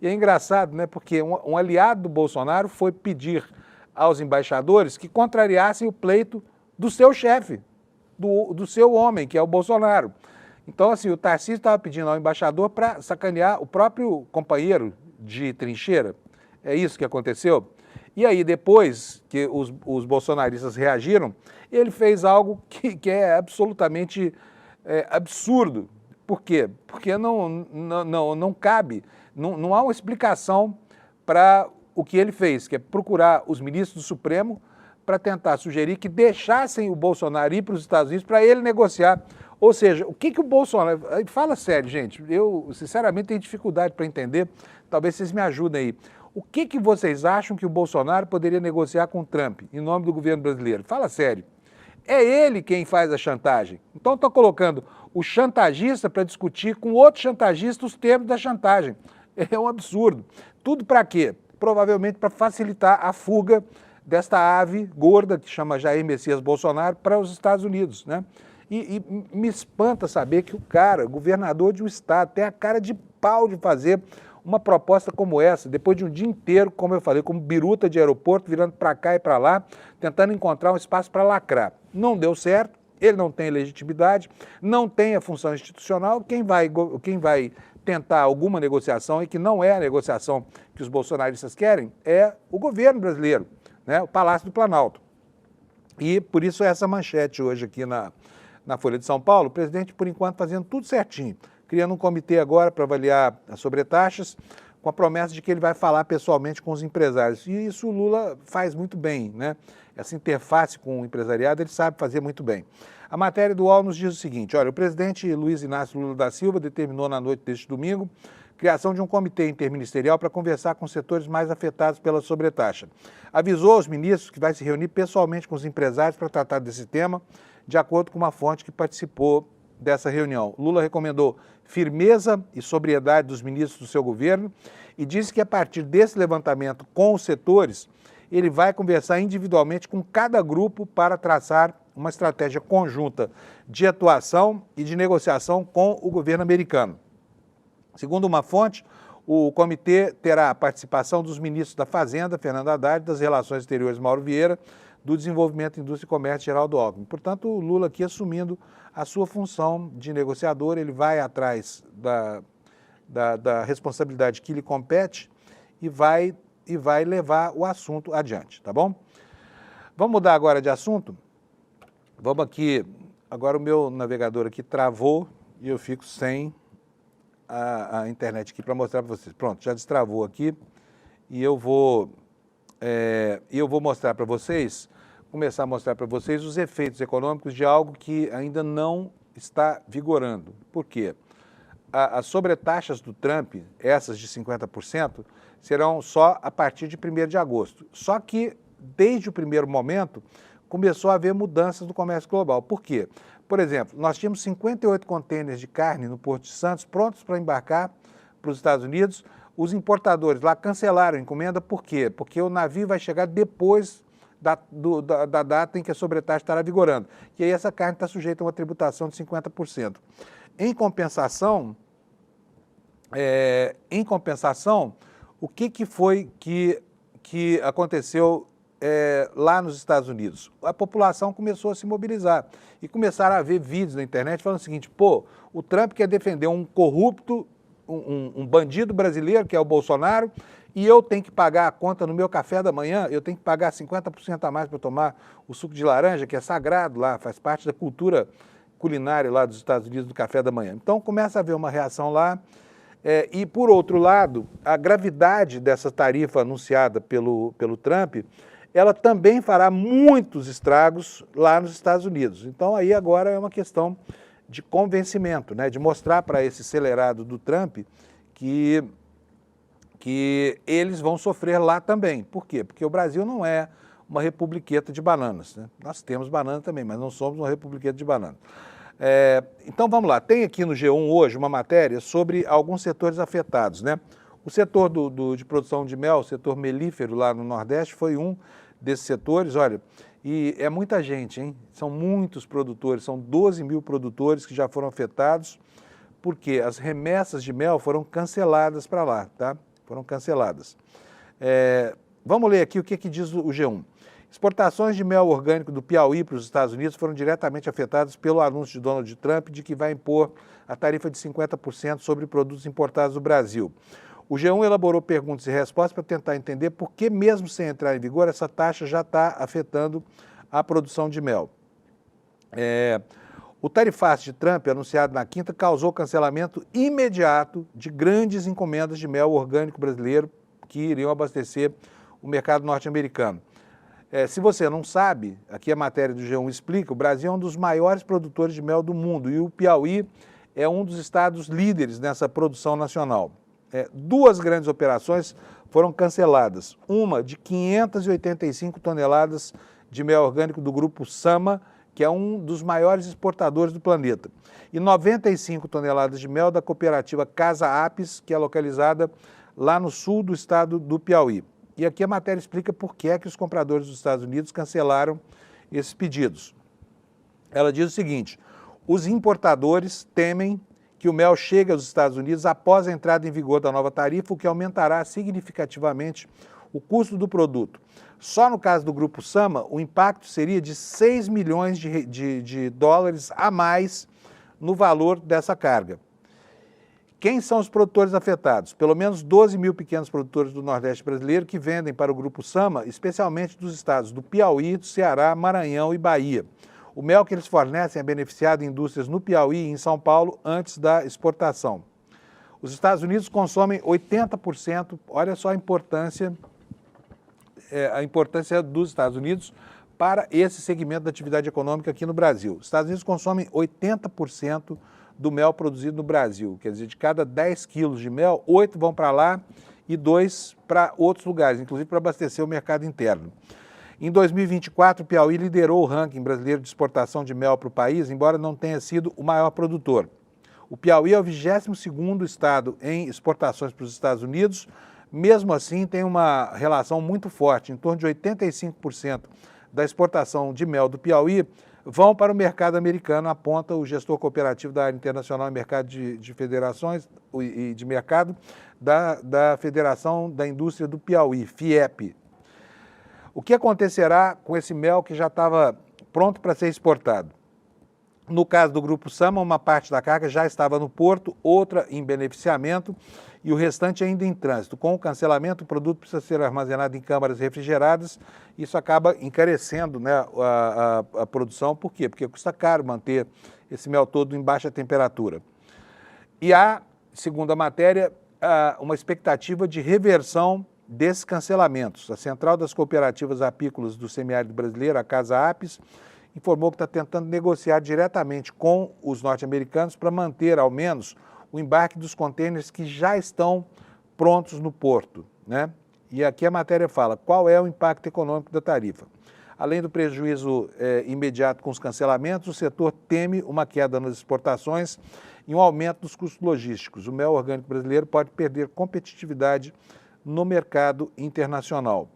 E é engraçado, né, porque um aliado do Bolsonaro foi pedir aos embaixadores que contrariassem o pleito do seu chefe, do seu homem, que é o Bolsonaro. Então, assim, o Tarcísio estava pedindo ao embaixador para sacanear o próprio companheiro de trincheira. É isso que aconteceu. E aí, depois que os bolsonaristas reagiram, ele fez algo que é absolutamente absurdo. Por quê? Porque não cabe, não há uma explicação para o que ele fez, que é procurar os ministros do Supremo para tentar sugerir que deixassem o Bolsonaro ir para os Estados Unidos para ele negociar. Ou seja, o que o Bolsonaro... Fala sério, gente, eu sinceramente tenho dificuldade para entender, talvez vocês me ajudem aí. O que vocês acham que o Bolsonaro poderia negociar com o Trump, em nome do governo brasileiro? Fala sério. É ele quem faz a chantagem. Então estou colocando o chantagista para discutir com outro chantagista os termos da chantagem. É um absurdo. Tudo para quê? Provavelmente para facilitar a fuga desta ave gorda que chama Jair Messias Bolsonaro para os Estados Unidos, né? E me espanta saber que o cara, governador de um estado, tem a cara de pau de fazer uma proposta como essa, depois de um dia inteiro, como eu falei, como biruta de aeroporto, virando para cá e para lá, tentando encontrar um espaço para lacrar. Não deu certo, ele não tem legitimidade, não tem a função institucional, quem vai tentar alguma negociação e que não é a negociação que os bolsonaristas querem, é o governo brasileiro, né, o Palácio do Planalto. E por isso essa manchete hoje aqui na Folha de São Paulo, o presidente, por enquanto, fazendo tudo certinho, criando um comitê agora para avaliar as sobretaxas, com a promessa de que ele vai falar pessoalmente com os empresários. E isso o Lula faz muito bem, né? Essa interface com o empresariado ele sabe fazer muito bem. A matéria do UOL nos diz o seguinte, olha, o presidente Luiz Inácio Lula da Silva determinou na noite deste domingo a criação de um comitê interministerial para conversar com os setores mais afetados pela sobretaxa. Avisou aos ministros que vai se reunir pessoalmente com os empresários para tratar desse tema, de acordo com uma fonte que participou dessa reunião. Lula recomendou firmeza e sobriedade dos ministros do seu governo e disse que a partir desse levantamento com os setores, ele vai conversar individualmente com cada grupo para traçar uma estratégia conjunta de atuação e de negociação com o governo americano. Segundo uma fonte, o comitê terá a participação dos ministros da Fazenda, Fernando Haddad, das Relações Exteriores, Mauro Vieira, do Desenvolvimento, Indústria e Comércio, Geraldo Alckmin. Portanto, o Lula aqui assumindo a sua função de negociador, ele vai atrás da responsabilidade que lhe compete e vai levar o assunto adiante, tá bom? Vamos mudar agora de assunto? Vamos aqui, agora o meu navegador aqui travou e eu fico sem a internet aqui para mostrar para vocês. Pronto, já destravou aqui e eu vou mostrar para vocês, começar a mostrar para vocês os efeitos econômicos de algo que ainda não está vigorando. Por quê? As sobretaxas do Trump, essas de 50%, serão só a partir de 1º de agosto. Só que, desde o primeiro momento, começou a haver mudanças no comércio global. Por quê? Por exemplo, nós tínhamos 58 contêineres de carne no Porto de Santos prontos para embarcar para os Estados Unidos. Os importadores lá cancelaram a encomenda. Por quê? Porque o navio vai chegar depois da data em que a sobretaxa estará vigorando. E aí essa carne está sujeita a uma tributação de 50%. Em compensação, o que foi que aconteceu lá nos Estados Unidos? A população começou a se mobilizar e começaram a ver vídeos na internet falando o seguinte: pô, o Trump quer defender um corrupto, um bandido brasileiro, que é o Bolsonaro, e eu tenho que pagar a conta no meu café da manhã, eu tenho que pagar 50% a mais para tomar o suco de laranja, que é sagrado lá, faz parte da cultura culinária lá dos Estados Unidos, do café da manhã. Então começa a haver uma reação lá. E, por outro lado, a gravidade dessa tarifa anunciada pelo Trump, ela também fará muitos estragos lá nos Estados Unidos. Então, aí agora é uma questão de convencimento, né? De mostrar para esse acelerado do Trump que eles vão sofrer lá também. Por quê? Porque o Brasil não é uma republiqueta de bananas, né? Nós temos banana também, mas não somos uma republiqueta de bananas. Então vamos lá, tem aqui no G1 hoje uma matéria sobre alguns setores afetados, né? O setor de produção de mel, o setor melífero lá no Nordeste foi um desses setores, olha, e é muita gente, hein? São muitos produtores, são 12 mil produtores que já foram afetados, porque as remessas de mel foram canceladas para lá, tá? Foram canceladas. Vamos ler aqui o que diz o G1. Exportações de mel orgânico do Piauí para os Estados Unidos foram diretamente afetadas pelo anúncio de Donald Trump de que vai impor a tarifa de 50% sobre produtos importados do Brasil. O G1 elaborou perguntas e respostas para tentar entender por que, mesmo sem entrar em vigor, essa taxa já está afetando a produção de mel. O tarifaço de Trump, anunciado na quinta, causou cancelamento imediato de grandes encomendas de mel orgânico brasileiro que iriam abastecer o mercado norte-americano. Se você não sabe, aqui a matéria do G1 explica, o Brasil é um dos maiores produtores de mel do mundo e o Piauí é um dos estados líderes nessa produção nacional. Duas grandes operações foram canceladas, uma de 585 toneladas de mel orgânico do grupo Sama, que é um dos maiores exportadores do planeta, e 95 toneladas de mel da cooperativa Casa Apis, que é localizada lá no sul do estado do Piauí. E aqui a matéria explica por que os compradores dos Estados Unidos cancelaram esses pedidos. Ela diz o seguinte: os importadores temem que o mel chegue aos Estados Unidos após a entrada em vigor da nova tarifa, o que aumentará significativamente o custo do produto. Só no caso do Grupo Sama, o impacto seria de 6 milhões de dólares a mais no valor dessa carga. Quem são os produtores afetados? Pelo menos 12 mil pequenos produtores do Nordeste brasileiro que vendem para o Grupo Sama, especialmente dos estados do Piauí, do Ceará, Maranhão e Bahia. O mel que eles fornecem é beneficiado em indústrias no Piauí e em São Paulo antes da exportação. Os Estados Unidos consomem 80%, olha só a importância dos Estados Unidos para esse segmento da atividade econômica aqui no Brasil. Os Estados Unidos consomem 80% do mel produzido no Brasil, quer dizer, de cada 10 quilos de mel, 8 vão para lá e 2 para outros lugares, inclusive para abastecer o mercado interno. Em 2024, o Piauí liderou o ranking brasileiro de exportação de mel para o país, embora não tenha sido o maior produtor. O Piauí é o 22º estado em exportações para os Estados Unidos, mesmo assim tem uma relação muito forte, em torno de 85% da exportação de mel do Piauí vão para o mercado americano, aponta o gestor cooperativo da área internacional e mercado de federações e de mercado da Federação da Indústria do Piauí, FIEP. O que acontecerá com esse mel que já estava pronto para ser exportado? No caso do Grupo Sama, uma parte da carga já estava no porto, outra em beneficiamento e o restante ainda em trânsito. Com o cancelamento, o produto precisa ser armazenado em câmaras refrigeradas. Isso acaba encarecendo, né, a produção. Por quê? Porque custa caro manter esse mel todo em baixa temperatura. E há, segundo a matéria, uma expectativa de reversão desses cancelamentos. A Central das Cooperativas Apícolas do Semiárido Brasileiro, a Casa Apis, informou que está tentando negociar diretamente com os norte-americanos para manter, ao menos, o embarque dos contêineres que já estão prontos no porto, né? E aqui a matéria fala qual é o impacto econômico da tarifa. Além do prejuízo imediato com os cancelamentos, o setor teme uma queda nas exportações e um aumento dos custos logísticos. O mel orgânico brasileiro pode perder competitividade no mercado internacional.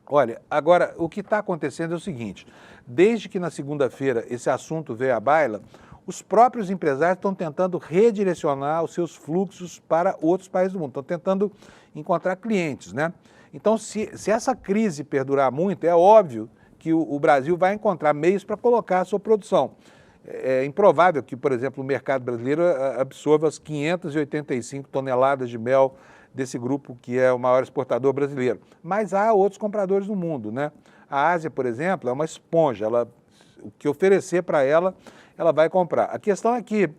Olha, agora, o que está acontecendo é o seguinte, desde que na segunda-feira esse assunto veio à baila, os próprios empresários estão tentando redirecionar os seus fluxos para outros países do mundo, estão tentando encontrar clientes, né? Então, se essa crise perdurar muito, é óbvio que o Brasil vai encontrar meios para colocar a sua produção. É improvável que, por exemplo, o mercado brasileiro absorva as 585 toneladas de mel desse grupo que é o maior exportador brasileiro. Mas há outros compradores no mundo, né? A Ásia, por exemplo, é uma esponja, o que oferecer para ela, ela vai comprar. A questão é que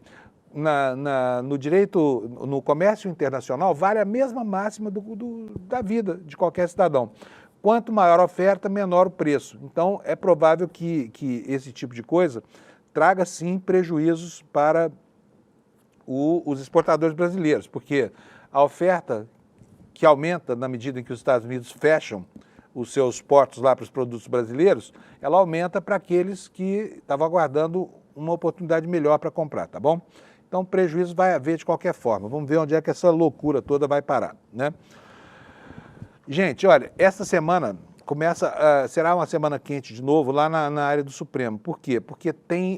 no direito, no comércio internacional, vale a mesma máxima da vida de qualquer cidadão. Quanto maior a oferta, menor o preço. Então, é provável que esse tipo de coisa traga, sim, prejuízos para os exportadores brasileiros, porque a oferta que aumenta na medida em que os Estados Unidos fecham os seus portos lá para os produtos brasileiros, ela aumenta para aqueles que estavam aguardando uma oportunidade melhor para comprar, tá bom? Então, prejuízo vai haver de qualquer forma. Vamos ver onde é que essa loucura toda vai parar, né? Gente, olha, essa semana será uma semana quente de novo lá na área do Supremo. Por quê? Porque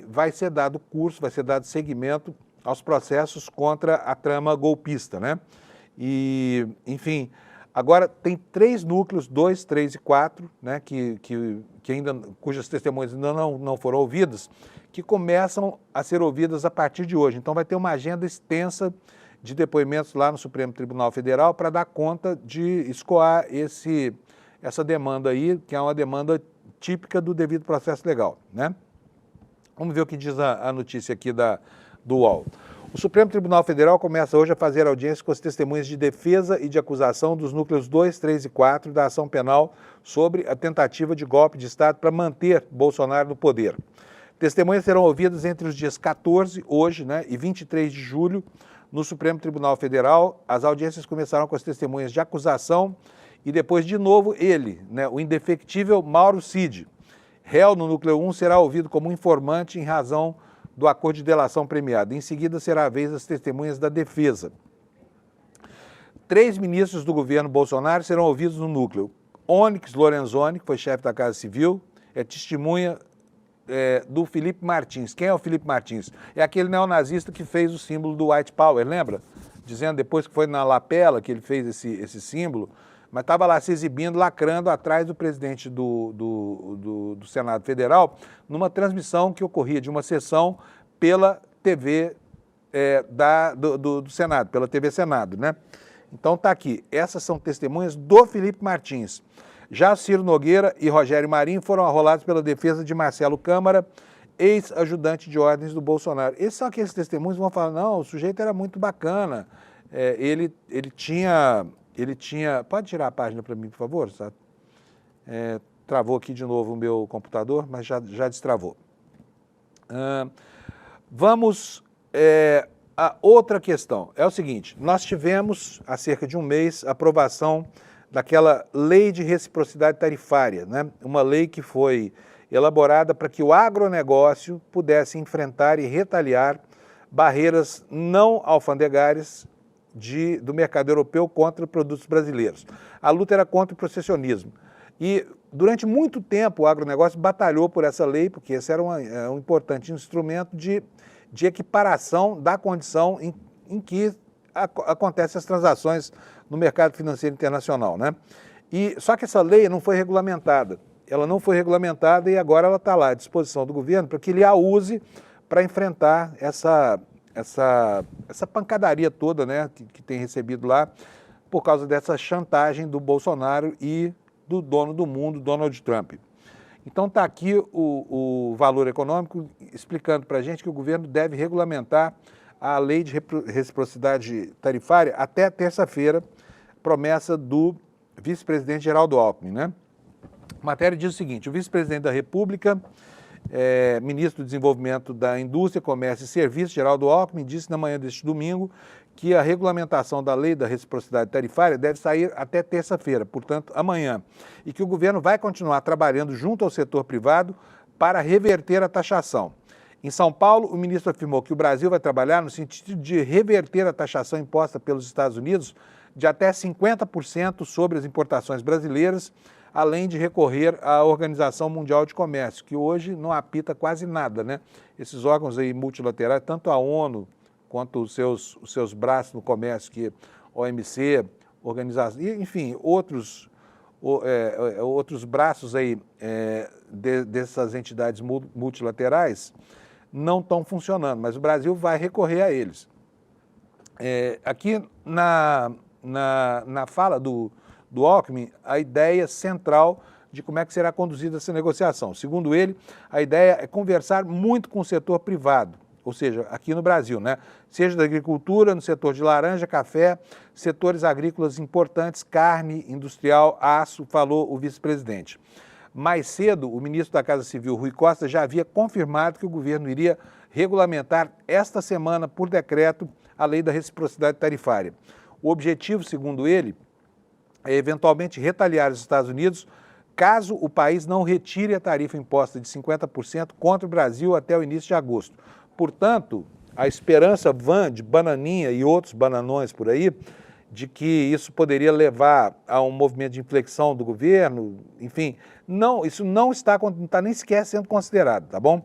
vai ser dado curso, vai ser dado seguimento aos processos contra a trama golpista, né? E, enfim, agora tem 3 núcleos, 2, 3 e 4, né, cujas testemunhas ainda não foram ouvidas, que começam a ser ouvidas a partir de hoje. Então vai ter uma agenda extensa de depoimentos lá no Supremo Tribunal Federal para dar conta de escoar essa demanda aí, que é uma demanda típica do devido processo legal, né? Vamos ver o que diz a notícia aqui do UOL. O Supremo Tribunal Federal começa hoje a fazer audiência com as testemunhas de defesa e de acusação dos núcleos 2, 3 e 4 da ação penal sobre a tentativa de golpe de Estado para manter Bolsonaro no poder. Testemunhas serão ouvidas entre os dias 14, hoje, né, e 23 de julho, no Supremo Tribunal Federal. As audiências começarão com as testemunhas de acusação e depois, de novo, ele, né, o indefectível Mauro Cid, réu no núcleo 1, será ouvido como informante em razão do acordo de delação premiada. Em seguida, será a vez das testemunhas da defesa. 3 ministros do governo Bolsonaro serão ouvidos no núcleo. Onyx Lorenzoni, que foi chefe da Casa Civil, é testemunha do Felipe Martins. Quem é o Felipe Martins? É aquele neonazista que fez o símbolo do White Power, lembra? Dizendo depois que foi na lapela que ele fez esse símbolo, mas estava lá se exibindo, lacrando atrás do presidente do Senado Federal, numa transmissão que ocorria de uma sessão pela TV do Senado, pela TV Senado, né? Então tá aqui, essas são testemunhas do Felipe Martins. Já Ciro Nogueira e Rogério Marinho foram arrolados pela defesa de Marcelo Câmara, ex-ajudante de ordens do Bolsonaro. Esses são aqueles testemunhos que vão falar, não, o sujeito era muito bacana, ele tinha... Pode tirar a página para mim, por favor? Sabe? Travou aqui de novo o meu computador, mas já destravou. Vamos a outra questão. É o seguinte, nós tivemos, há cerca de um mês, a aprovação daquela lei de reciprocidade tarifária, né? Uma lei que foi elaborada para que o agronegócio pudesse enfrentar e retaliar barreiras não alfandegárias do mercado europeu contra produtos brasileiros. A luta era contra o protecionismo. E durante muito tempo o agronegócio batalhou por essa lei, porque esse era um importante instrumento de equiparação da condição em que acontecem as transações no mercado financeiro internacional, né? Só que essa lei não foi regulamentada. Ela não foi regulamentada e agora ela está lá à disposição do governo para que ele a use para enfrentar essa pancadaria toda, né, que tem recebido lá por causa dessa chantagem do Bolsonaro e do dono do mundo, Donald Trump. Então está aqui o Valor Econômico explicando para a gente que o governo deve regulamentar a lei de reciprocidade tarifária até terça-feira, promessa do vice-presidente Geraldo Alckmin, né? A matéria diz o seguinte: o vice-presidente da República, ministro do Desenvolvimento da Indústria, Comércio e Serviços, Geraldo Alckmin, disse na manhã deste domingo que a regulamentação da lei da reciprocidade tarifária deve sair até terça-feira, portanto, amanhã, e que o governo vai continuar trabalhando junto ao setor privado para reverter a taxação. Em São Paulo, o ministro afirmou que o Brasil vai trabalhar no sentido de reverter a taxação imposta pelos Estados Unidos de até 50% sobre as importações brasileiras, além de recorrer à Organização Mundial de Comércio, que hoje não apita quase nada, né? Esses órgãos aí multilaterais, tanto a ONU quanto os seus braços no comércio, que OMC, organização, enfim, outros braços aí dessas entidades multilaterais não estão funcionando, mas o Brasil vai recorrer a eles. Aqui na fala do Alckmin, a ideia central de como é que será conduzida essa negociação. Segundo ele, a ideia é conversar muito com o setor privado, ou seja, aqui no Brasil, né? Seja da agricultura, no setor de laranja, café, setores agrícolas importantes, carne, industrial, aço, falou o vice-presidente. Mais cedo, o ministro da Casa Civil, Rui Costa, já havia confirmado que o governo iria regulamentar esta semana, por decreto, a lei da reciprocidade tarifária. O objetivo, segundo ele, é eventualmente retaliar os Estados Unidos caso o país não retire a tarifa imposta de 50% contra o Brasil até o início de agosto. Portanto, a esperança vã de Bananinha e outros bananões por aí, de que isso poderia levar a um movimento de inflexão do governo, enfim, não, isso não está nem sequer sendo considerado, tá bom?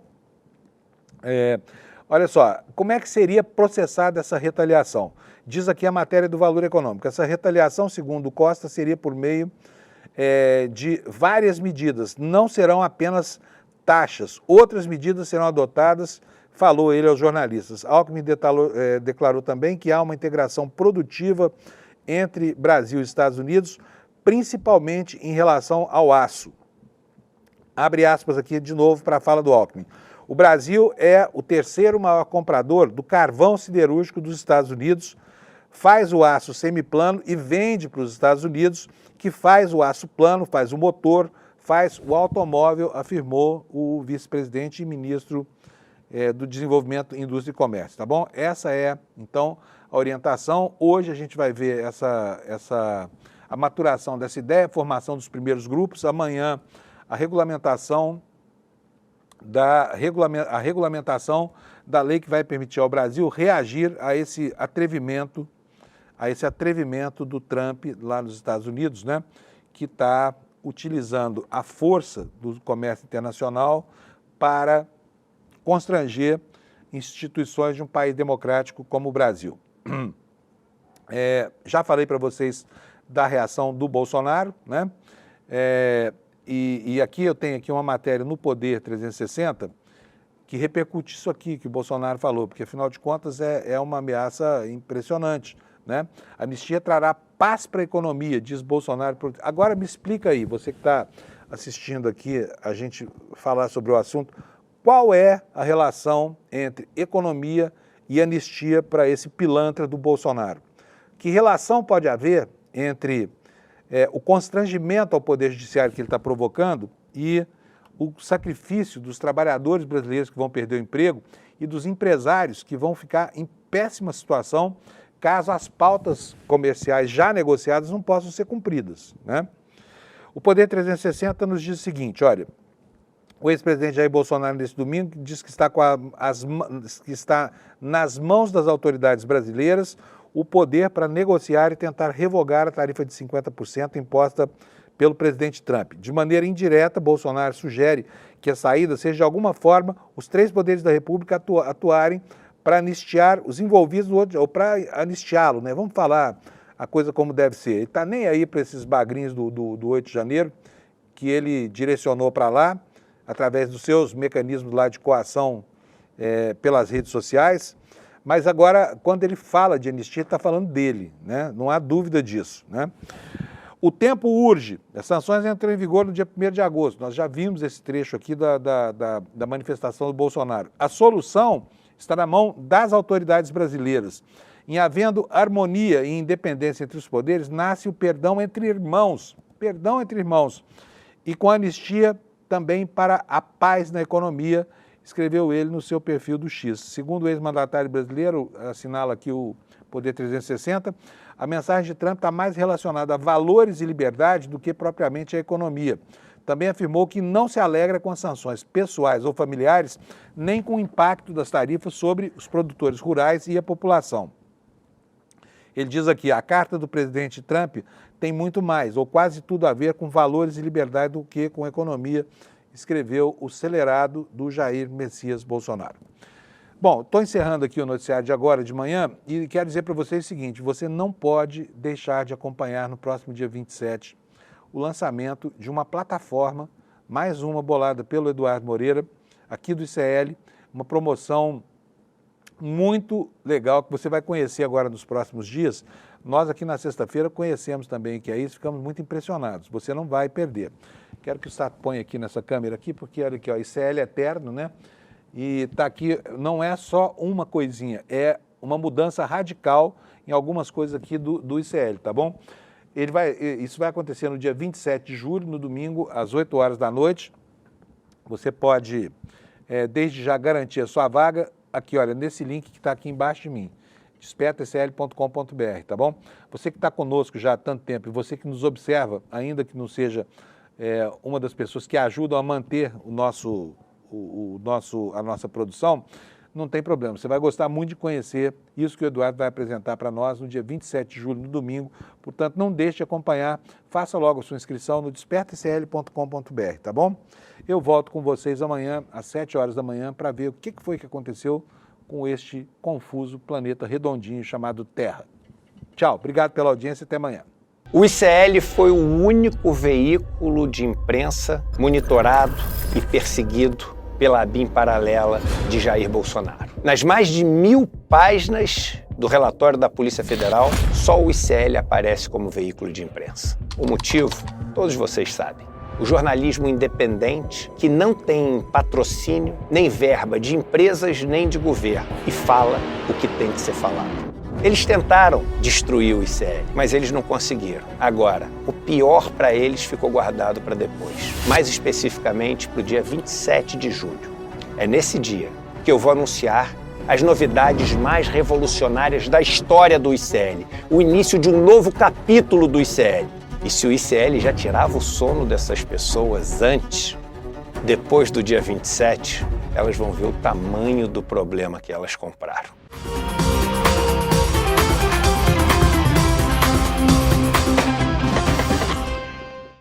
Olha só, como é que seria processada essa retaliação? Diz aqui a matéria do Valor Econômico. Essa retaliação, segundo Costa, seria por meio de várias medidas, não serão apenas taxas, outras medidas serão adotadas, falou ele aos jornalistas. Alckmin declarou também que há uma integração produtiva entre Brasil e Estados Unidos, principalmente em relação ao aço. Abre aspas aqui de novo para a fala do Alckmin. O Brasil é o terceiro maior comprador do carvão siderúrgico dos Estados Unidos, faz o aço semiplano e vende para os Estados Unidos, que faz o aço plano, faz o motor, faz o automóvel, afirmou o vice-presidente e ministro do Desenvolvimento, Indústria e Comércio, tá bom? Essa é, então, a orientação. Hoje a gente vai ver a maturação dessa ideia, a formação dos primeiros grupos. Amanhã, a regulamentação da lei que vai permitir ao Brasil reagir a esse atrevimento do Trump lá nos Estados Unidos, né, que está utilizando a força do comércio internacional para constranger instituições de um país democrático como o Brasil. Já falei para vocês da reação do Bolsonaro, né? E aqui eu tenho aqui uma matéria no Poder 360 que repercute isso aqui que o Bolsonaro falou, porque afinal de contas é uma ameaça impressionante, né? A anistia trará paz para a economia, diz Bolsonaro. Agora me explica aí, você que está assistindo aqui a gente falar sobre o assunto, qual é a relação entre economia e anistia para esse pilantra do Bolsonaro? Que relação pode haver entre o constrangimento ao Poder Judiciário que ele está provocando e o sacrifício dos trabalhadores brasileiros que vão perder o emprego e dos empresários que vão ficar em péssima situação caso as pautas comerciais já negociadas não possam ser cumpridas, né? O Poder 360 nos diz o seguinte, olha, o ex-presidente Jair Bolsonaro, nesse domingo, diz que está nas mãos das autoridades brasileiras o poder para negociar e tentar revogar a tarifa de 50% imposta pelo presidente Trump. De maneira indireta, Bolsonaro sugere que a saída seja, de alguma forma, os três poderes da República atuarem para anistiar os envolvidos no outro, ou para anistiá-lo, né? Vamos falar a coisa como deve ser. Ele está nem aí para esses bagrinhos do 8 de janeiro, que ele direcionou para lá, através dos seus mecanismos lá de coação pelas redes sociais, mas agora, quando ele fala de anistia, está falando dele, né? Não há dúvida disso, né? O tempo urge. As sanções entram em vigor no dia 1º de agosto. Nós já vimos esse trecho aqui da manifestação do Bolsonaro. A solução está na mão das autoridades brasileiras. Em havendo harmonia e independência entre os poderes, nasce o perdão entre irmãos. Perdão entre irmãos. E com a anistia também para a paz na economia, escreveu ele no seu perfil do X. Segundo o ex-mandatário brasileiro, assinala aqui o Poder 360, a mensagem de Trump está mais relacionada a valores e liberdade do que propriamente à economia. Também afirmou que não se alegra com as sanções pessoais ou familiares, nem com o impacto das tarifas sobre os produtores rurais e a população. Ele diz aqui, a carta do presidente Trump tem muito mais, ou quase tudo a ver com valores e liberdade do que com economia, escreveu o celerado do Jair Messias Bolsonaro. Bom, estou encerrando aqui o noticiário de agora de manhã e quero dizer para vocês o seguinte, você não pode deixar de acompanhar no próximo dia 27 o lançamento de uma plataforma, mais uma bolada pelo Eduardo Moreira, aqui do ICL, uma promoção muito legal que você vai conhecer agora nos próximos dias. Nós aqui na sexta-feira conhecemos também o que é isso, ficamos muito impressionados, você não vai perder. Quero que o Sato ponha aqui nessa câmera aqui, porque olha aqui, ó, ICL eterno, né? E está aqui, não é só uma coisinha, é uma mudança radical em algumas coisas aqui do ICL, tá bom? Isso vai acontecer no dia 27 de julho, no domingo, às 8 horas da noite. Você pode, desde já, garantir a sua vaga aqui, olha, nesse link que está aqui embaixo de mim, despertaicl.com.br, tá bom? Você que está conosco já há tanto tempo e você que nos observa, ainda que não seja uma das pessoas que ajudam a manter a nossa produção, não tem problema. Você vai gostar muito de conhecer isso que o Eduardo vai apresentar para nós no dia 27 de julho, no domingo. Portanto, não deixe de acompanhar. Faça logo a sua inscrição no despertaicl.com.br, tá bom? Eu volto com vocês amanhã, às 7 horas da manhã, para ver o que foi que aconteceu com este confuso planeta redondinho chamado Terra. Tchau, obrigado pela audiência e até amanhã. O ICL foi o único veículo de imprensa monitorado e perseguido pela ABIN paralela de Jair Bolsonaro. Nas mais de 1000 páginas do relatório da Polícia Federal, só o ICL aparece como veículo de imprensa. O motivo, todos vocês sabem. O jornalismo independente, que não tem patrocínio nem verba de empresas nem de governo e fala o que tem que ser falado. Eles tentaram destruir o ICL, mas eles não conseguiram. Agora, o pior para eles ficou guardado para depois. Mais especificamente para o dia 27 de julho. É nesse dia que eu vou anunciar as novidades mais revolucionárias da história do ICL. O início de um novo capítulo do ICL. E se o ICL já tirava o sono dessas pessoas antes, depois do dia 27, elas vão ver o tamanho do problema que elas compraram.